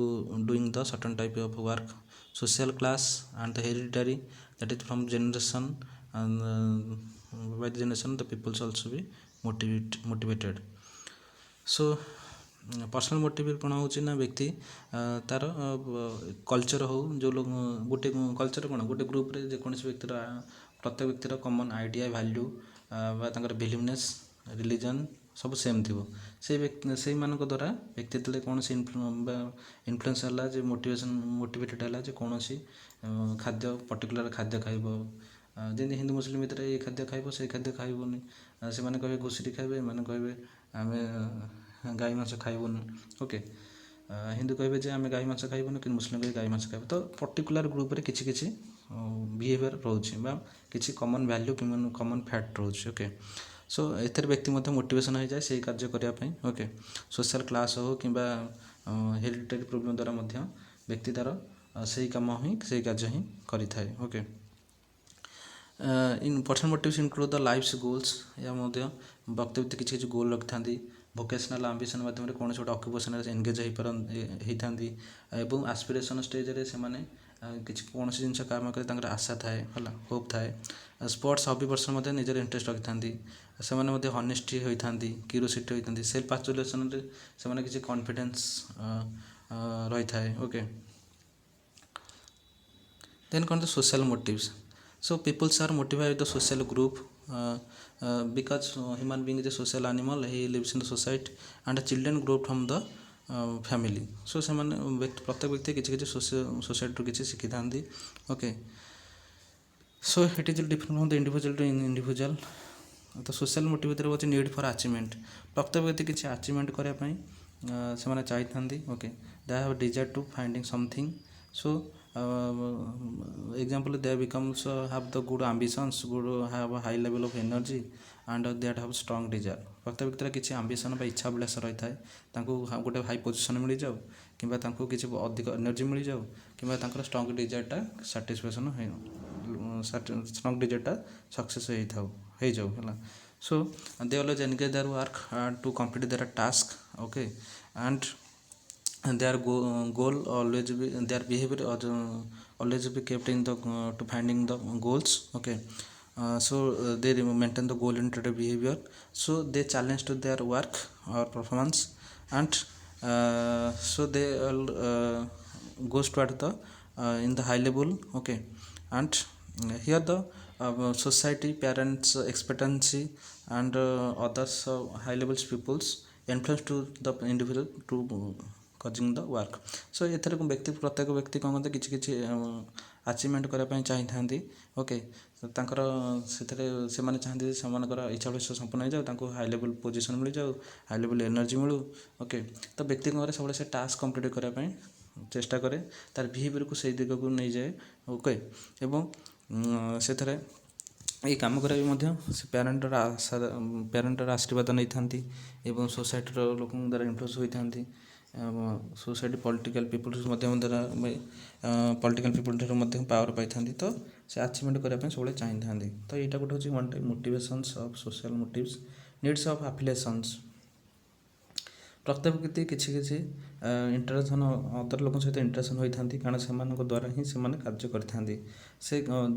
doing the certain type of work social class and the hereditary that is from generation and by the generation the peoples also be motivated so personal motive କ'ଣ ହେଉଛି ନା ବ୍ୟକ୍ତି ତାର culture ହଉ ଯେଉଁ ଗୋଟେ culture କ'ଣ ଗୋଟେ ଗ୍ରୁପରେ ଯେକୌଣସି ବ୍ୟକ୍ତିର ପ୍ରତ୍ୟେକ ବ୍ୟକ୍ତିର କମନ୍ ଆଇଡ଼ିଆ ଭ୍ୟାଲ୍ୟୁ ବା ତାଙ୍କର ବିଲିଭନେସ୍ ରିଲିଜନ୍ ସବୁ ସେମ୍ ଥିବ ସେଇମାନଙ୍କ ଦ୍ୱାରା ବ୍ୟକ୍ତି ଯେତେବେଳେ କୌଣସି ଇନଫ୍ଲୁଏନ୍ସ ହେଲା ଯେ ମୋଟିଭେଟେଡ଼ ହେଲା ଯେ କୌଣସି ଖାଦ୍ୟ ପର୍ଟିକୁଲାର ଖାଦ୍ୟ ଖାଇବ ଯେମିତି ହିନ୍ଦୁ ମୁସଲିମ ଭିତରେ ଏଇ ଖାଦ୍ୟ ଖାଇବ ସେଇ ଖାଦ୍ୟ ଖାଇବନି ସେମାନେ କହିବେ ଘୁଷୁରି ଖାଇବେ ଏମାନେ କହିବେ ଆମେ ଗାଈ ମାଂସ ଖାଇବୁନି ଓକେ ହିନ୍ଦୁ କହିବେ ଯେ ଆମେ ଗାଈ ମାଂସ ଖାଇବୁନି କିନ୍ତୁ ମୁସଲିମ କହିବେ ଗାଈ ମାଂସ ଖାଇବୁ ତ ପର୍ଟିକୁଲାର ଗ୍ରୁପରେ କିଛି କିଛି ବିହେଭିଅର୍ ରହୁଛି ବା କିଛି କମନ୍ ଭ୍ୟାଲ୍ୟୁ କମନ୍ ଫ୍ୟାକ୍ଟ ରହୁଛି ଓକେ ସୋ ଏଥିରେ ବ୍ୟକ୍ତି ମଧ୍ୟ ମୋଟିଭେସନ୍ ହୋଇଯାଏ ସେଇ କାର୍ଯ୍ୟ କରିବା ପାଇଁ ଓକେ ସୋସିଆଲ୍ କ୍ଲାସ୍ ହଉ କିମ୍ବା ହେରିଡିଟାରୀ ପ୍ରୋବ୍ଲେମ୍ ଦ୍ୱାରା ମଧ୍ୟ ବ୍ୟକ୍ତି ତା'ର ସେଇ କାମ ହିଁ ସେଇ କାର୍ଯ୍ୟ ହିଁ କରିଥାଏ okay in personal motives include the life's goals ଏହା ମଧ୍ୟ ବ୍ୟକ୍ତି କିଛି କିଛି ଗୋଲ୍ ରଖିଥାନ୍ତି ଭୋକେସନାଲ୍ ଆମ୍ବିସନ୍ ମାଧ୍ୟମରେ କୌଣସି ଗୋଟେ ଅକ୍ୟୁପେସନ୍ରେ ଏନ୍ଗେଜ୍ ହେଇଥାନ୍ତି ଏବଂ ଆସ୍ପିରେସନ୍ ଷ୍ଟେଜ୍ରେ ସେମାନେ କିଛି କୌଣସି ଜିନିଷ କାମ କରି ତାଙ୍କର ଆଶା ଥାଏ ହେଲା ହୋପ୍ ଥାଏ ସ୍ପୋର୍ଟସ୍ ହବି ପର୍ସନ୍ ମଧ୍ୟ ନିଜର ଇଣ୍ଟରେଷ୍ଟ ରଖିଥାନ୍ତି ସେମାନେ ମଧ୍ୟ ହନେଷ୍ଟି ହୋଇଥାନ୍ତି କ୍ୟୁରିଓସିଟି ହୋଇଥାନ୍ତି ସେଲ୍ଫ ଆକ୍ଚୁଆଲାଇଜେସନ୍ରେ ସେମାନେ କିଛି କନଫିଡେନ୍ସ ରହିଥାଏ ଓକେ ଦେନ୍ କ'ଣ ଦ social ମୋଟିଭ୍ସ so peoples are motivated by the social group because human being is a social animal he lives in the society and the children grow from the family so ସେମାନେ ପ୍ରତ୍ୟେକ ବ୍ୟକ୍ତି କିଛି କିଛି ସୋସାଇଟିରୁ କିଛି ଶିଖିଥାନ୍ତି okay so it is different from the individual to individual ତ social motive ଭିତରେ ହେଉଛି ନିଡ୍ ଫର୍ ଆଚିଭମେଣ୍ଟ ପ୍ରତ୍ୟେକ ବ୍ୟକ୍ତି କିଛି ଆଚିଭମେଣ୍ଟ କରିବା ପାଇଁ ସେମାନେ ଚାହିଁଥାନ୍ତି okay they have desire to finding something so example they becomes have the good ambitions good have a high level of energy and that have strong desire ପ୍ରତ୍ୟେକ ବ୍ୟକ୍ତିର କିଛି ଆମ୍ବିସନ୍ ବା ଇଚ୍ଛା ଅଭିଳାଷ ରହିଥାଏ ତାଙ୍କୁ ଗୋଟେ ହାଇ ପୋଜିସନ୍ ମିଳିଯାଉ କିମ୍ବା ତାଙ୍କୁ କିଛି ଅଧିକ ଏନର୍ଜି ମିଳିଯାଉ କିମ୍ବା ତାଙ୍କର ଷ୍ଟ୍ରଙ୍ଗ ଡିଜାୟାରଟା ସାଟିସ୍ଫ୍ୟାକ୍ସନ୍ ଷ୍ଟ୍ରଙ୍ଗ ଡିଜାୟାରଟା ସକ୍ସେସ୍ ହେଇଯାଉ ହେଲା so they always engage their work to complete their task okay and their goal always be their behavior always be kept in the to finding the goals okay so they maintain the goal oriented behavior so they challenge to their work or performance and so they goes toward the in the high level okay and here the society parents expectancy and others high levels peoples influence to the individual to causing the work so ଏଥିରେ ପ୍ରତ୍ୟେକ ବ୍ୟକ୍ତି କ'ଣ କରନ୍ତି କିଛି କିଛି achievement କରିବା ପାଇଁ ଚାହିଁଥାନ୍ତି okay ତାଙ୍କର ସେଥିରେ ସେମାନେ ଚାହାନ୍ତି ଯେ ସେମାନଙ୍କର ଇଚ୍ଛା ଅଭିଳାଷ ସମ୍ପୂର୍ଣ୍ଣ ହେଇଯାଉ ତାଙ୍କୁ ହାଇ ଲେଭେଲ୍ ପୋଜିସନ୍ ମିଳିଯାଉ ହାଇ ଲେଭେଲ୍ ଏନର୍ଜି ମିଳୁ ଓକେ ତ ବ୍ୟକ୍ତି କ'ଣ କରେ ସବୁବେଳେ ସେ ଟାସ୍କ କମ୍ପ୍ଲିଟ୍ କରିବା ପାଇଁ ଚେଷ୍ଟା କରେ ତାର ବିହେଭିଅରକୁ ସେଇ ଦିଗକୁ ନେଇଯାଏ ଓକେ ଏବଂ ସେଥିରେ ଏଇ କାମ କରିବା ମଧ୍ୟ ସେ ପ୍ୟାରେଣ୍ଟର ଆଶୀର୍ବାଦ ନେଇଥାନ୍ତି ଏବଂ ସୋସାଇଟିର ଲୋକଙ୍କ ଦ୍ୱାରା ଇନଫ୍ଲୁଏନ୍ସ ହୋଇଥାନ୍ତି सोसाइटी पॉलिटिकल पिपल्स द्वारा पॉलिटिकल पिपल ठार पावर पाई तो से अचीवमेंट करने सब चाहिए तो यहाँ गोटे हूँ one type motivations of social motives needs of affiliations प्रत्येक व्यक्ति किसी किसी इंटरेक्शन अदर लोक सहित इंटरेक्शन होता कारण से द्वारा ही से कार्य करते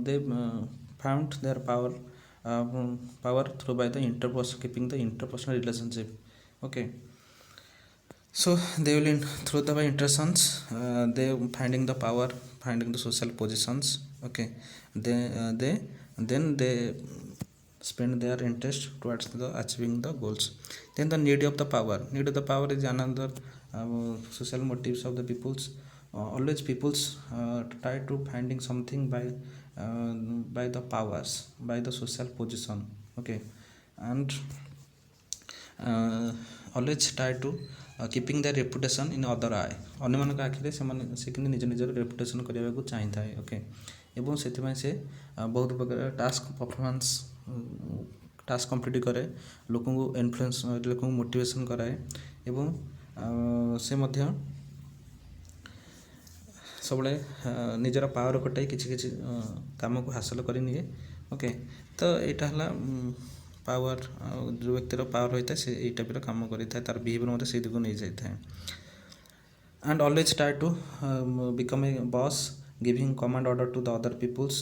they found their power through by the keeping the interpersonal relationship okay so they will through the interactions they finding the power finding the social positions okay then they spend their interest towards the achieving the goals then the need of the power is another social motives of the peoples always peoples try to finding something by the powers by the social position okay and always try to keeping the reputation in other आए अन्य आखिरे से निज निजर reputation करने को चाहिए okay ଏବଂ ସେଥିପାଇଁ ସେ ବହୁତ ପ୍ରକାର ଟାସ୍କ କମ୍ପ୍ଲିଟ୍ କରେ, ଲୋକଙ୍କୁ ଇନଫ୍ଲୁଏନ୍ସ, ଲୋକଙ୍କୁ ମୋଟିଭେସନ୍ କରାଏ ଏବଂ ସେ ମଧ୍ୟ ସବୁବେଳେ ନିଜର ପାୱାର ଖଟାଇ କିଛି କିଛି କାମକୁ ହାସଲ କରି ନିଏ। ଓକେ, ତ ଏଇଟା ହେଲା ପାୱାର, ଯେଉଁ ବ୍ୟକ୍ତିର ପାୱାର ହୋଇଥାଏ ସେ ଏଇ ଟାଇପ୍ର କାମ କରିଥାଏ, ତାର ବିହେଭିଅର ମଧ୍ୟ ସେଇ ଦିଗକୁ ନେଇଯାଇଥାଏ। and always try to become a boss, giving command order to the other peoples,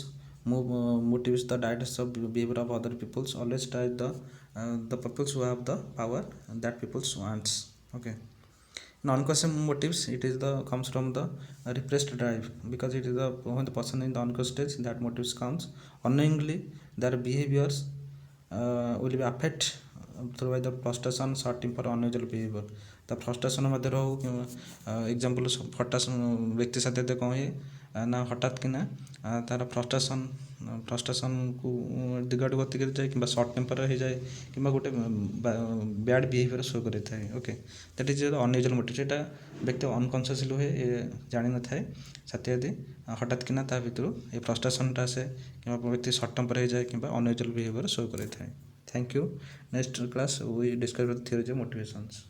motivates the directors of behavior of other peoples. Always try the peoples who have the power that peoples wants. Okay, non-conscious motives, it is the comes from the repressed drive, because it is the when the person in the unconscious stage, that motives comes unknowingly, their behaviors will be affect through by the frustration, short temper, unusual behavior. ତା frustration ମଧ୍ୟରେ ହଉ କିମ୍ବା example ହଠାତ୍ ବ୍ୟକ୍ତି ସାଥେ କ'ଣ ହୁଏ ନା ହଠାତ୍ କିନା ତା'ର ଫ୍ରଷ୍ଟ୍ରେସନ୍କୁ ଦିଗକୁ ଗତି କରିଯାଏ କିମ୍ବା ସର୍ଟ ଟେମ୍ପର ହେଇଯାଏ କିମ୍ବା ଗୋଟେ ବ୍ୟାଡ଼୍ ବିହେଭିଅର୍ ଶୋ କରିଥାଏ। Okay, that is unusual motive. ସେଇଟା ବ୍ୟକ୍ତି ଅନକନସିୟସଲି ହୁଏ, ଜାଣିନଥାଏ, ସାଥେ ହଠାତ୍ କିନା ତା ଭିତରୁ ଏ ଫ୍ରଷ୍ଟ୍ରେସନ୍ଟା ଆସେ କିମ୍ବା ବ୍ୟକ୍ତି ସର୍ଟ ଟେମ୍ପର ହେଇଯାଏ କିମ୍ବା ଅନୟୁଜୁଆଲ୍ ବିହେଭିଅର୍ ଶୋ କରିଥାଏ। Thank you. Next class we discuss the theory of motivations.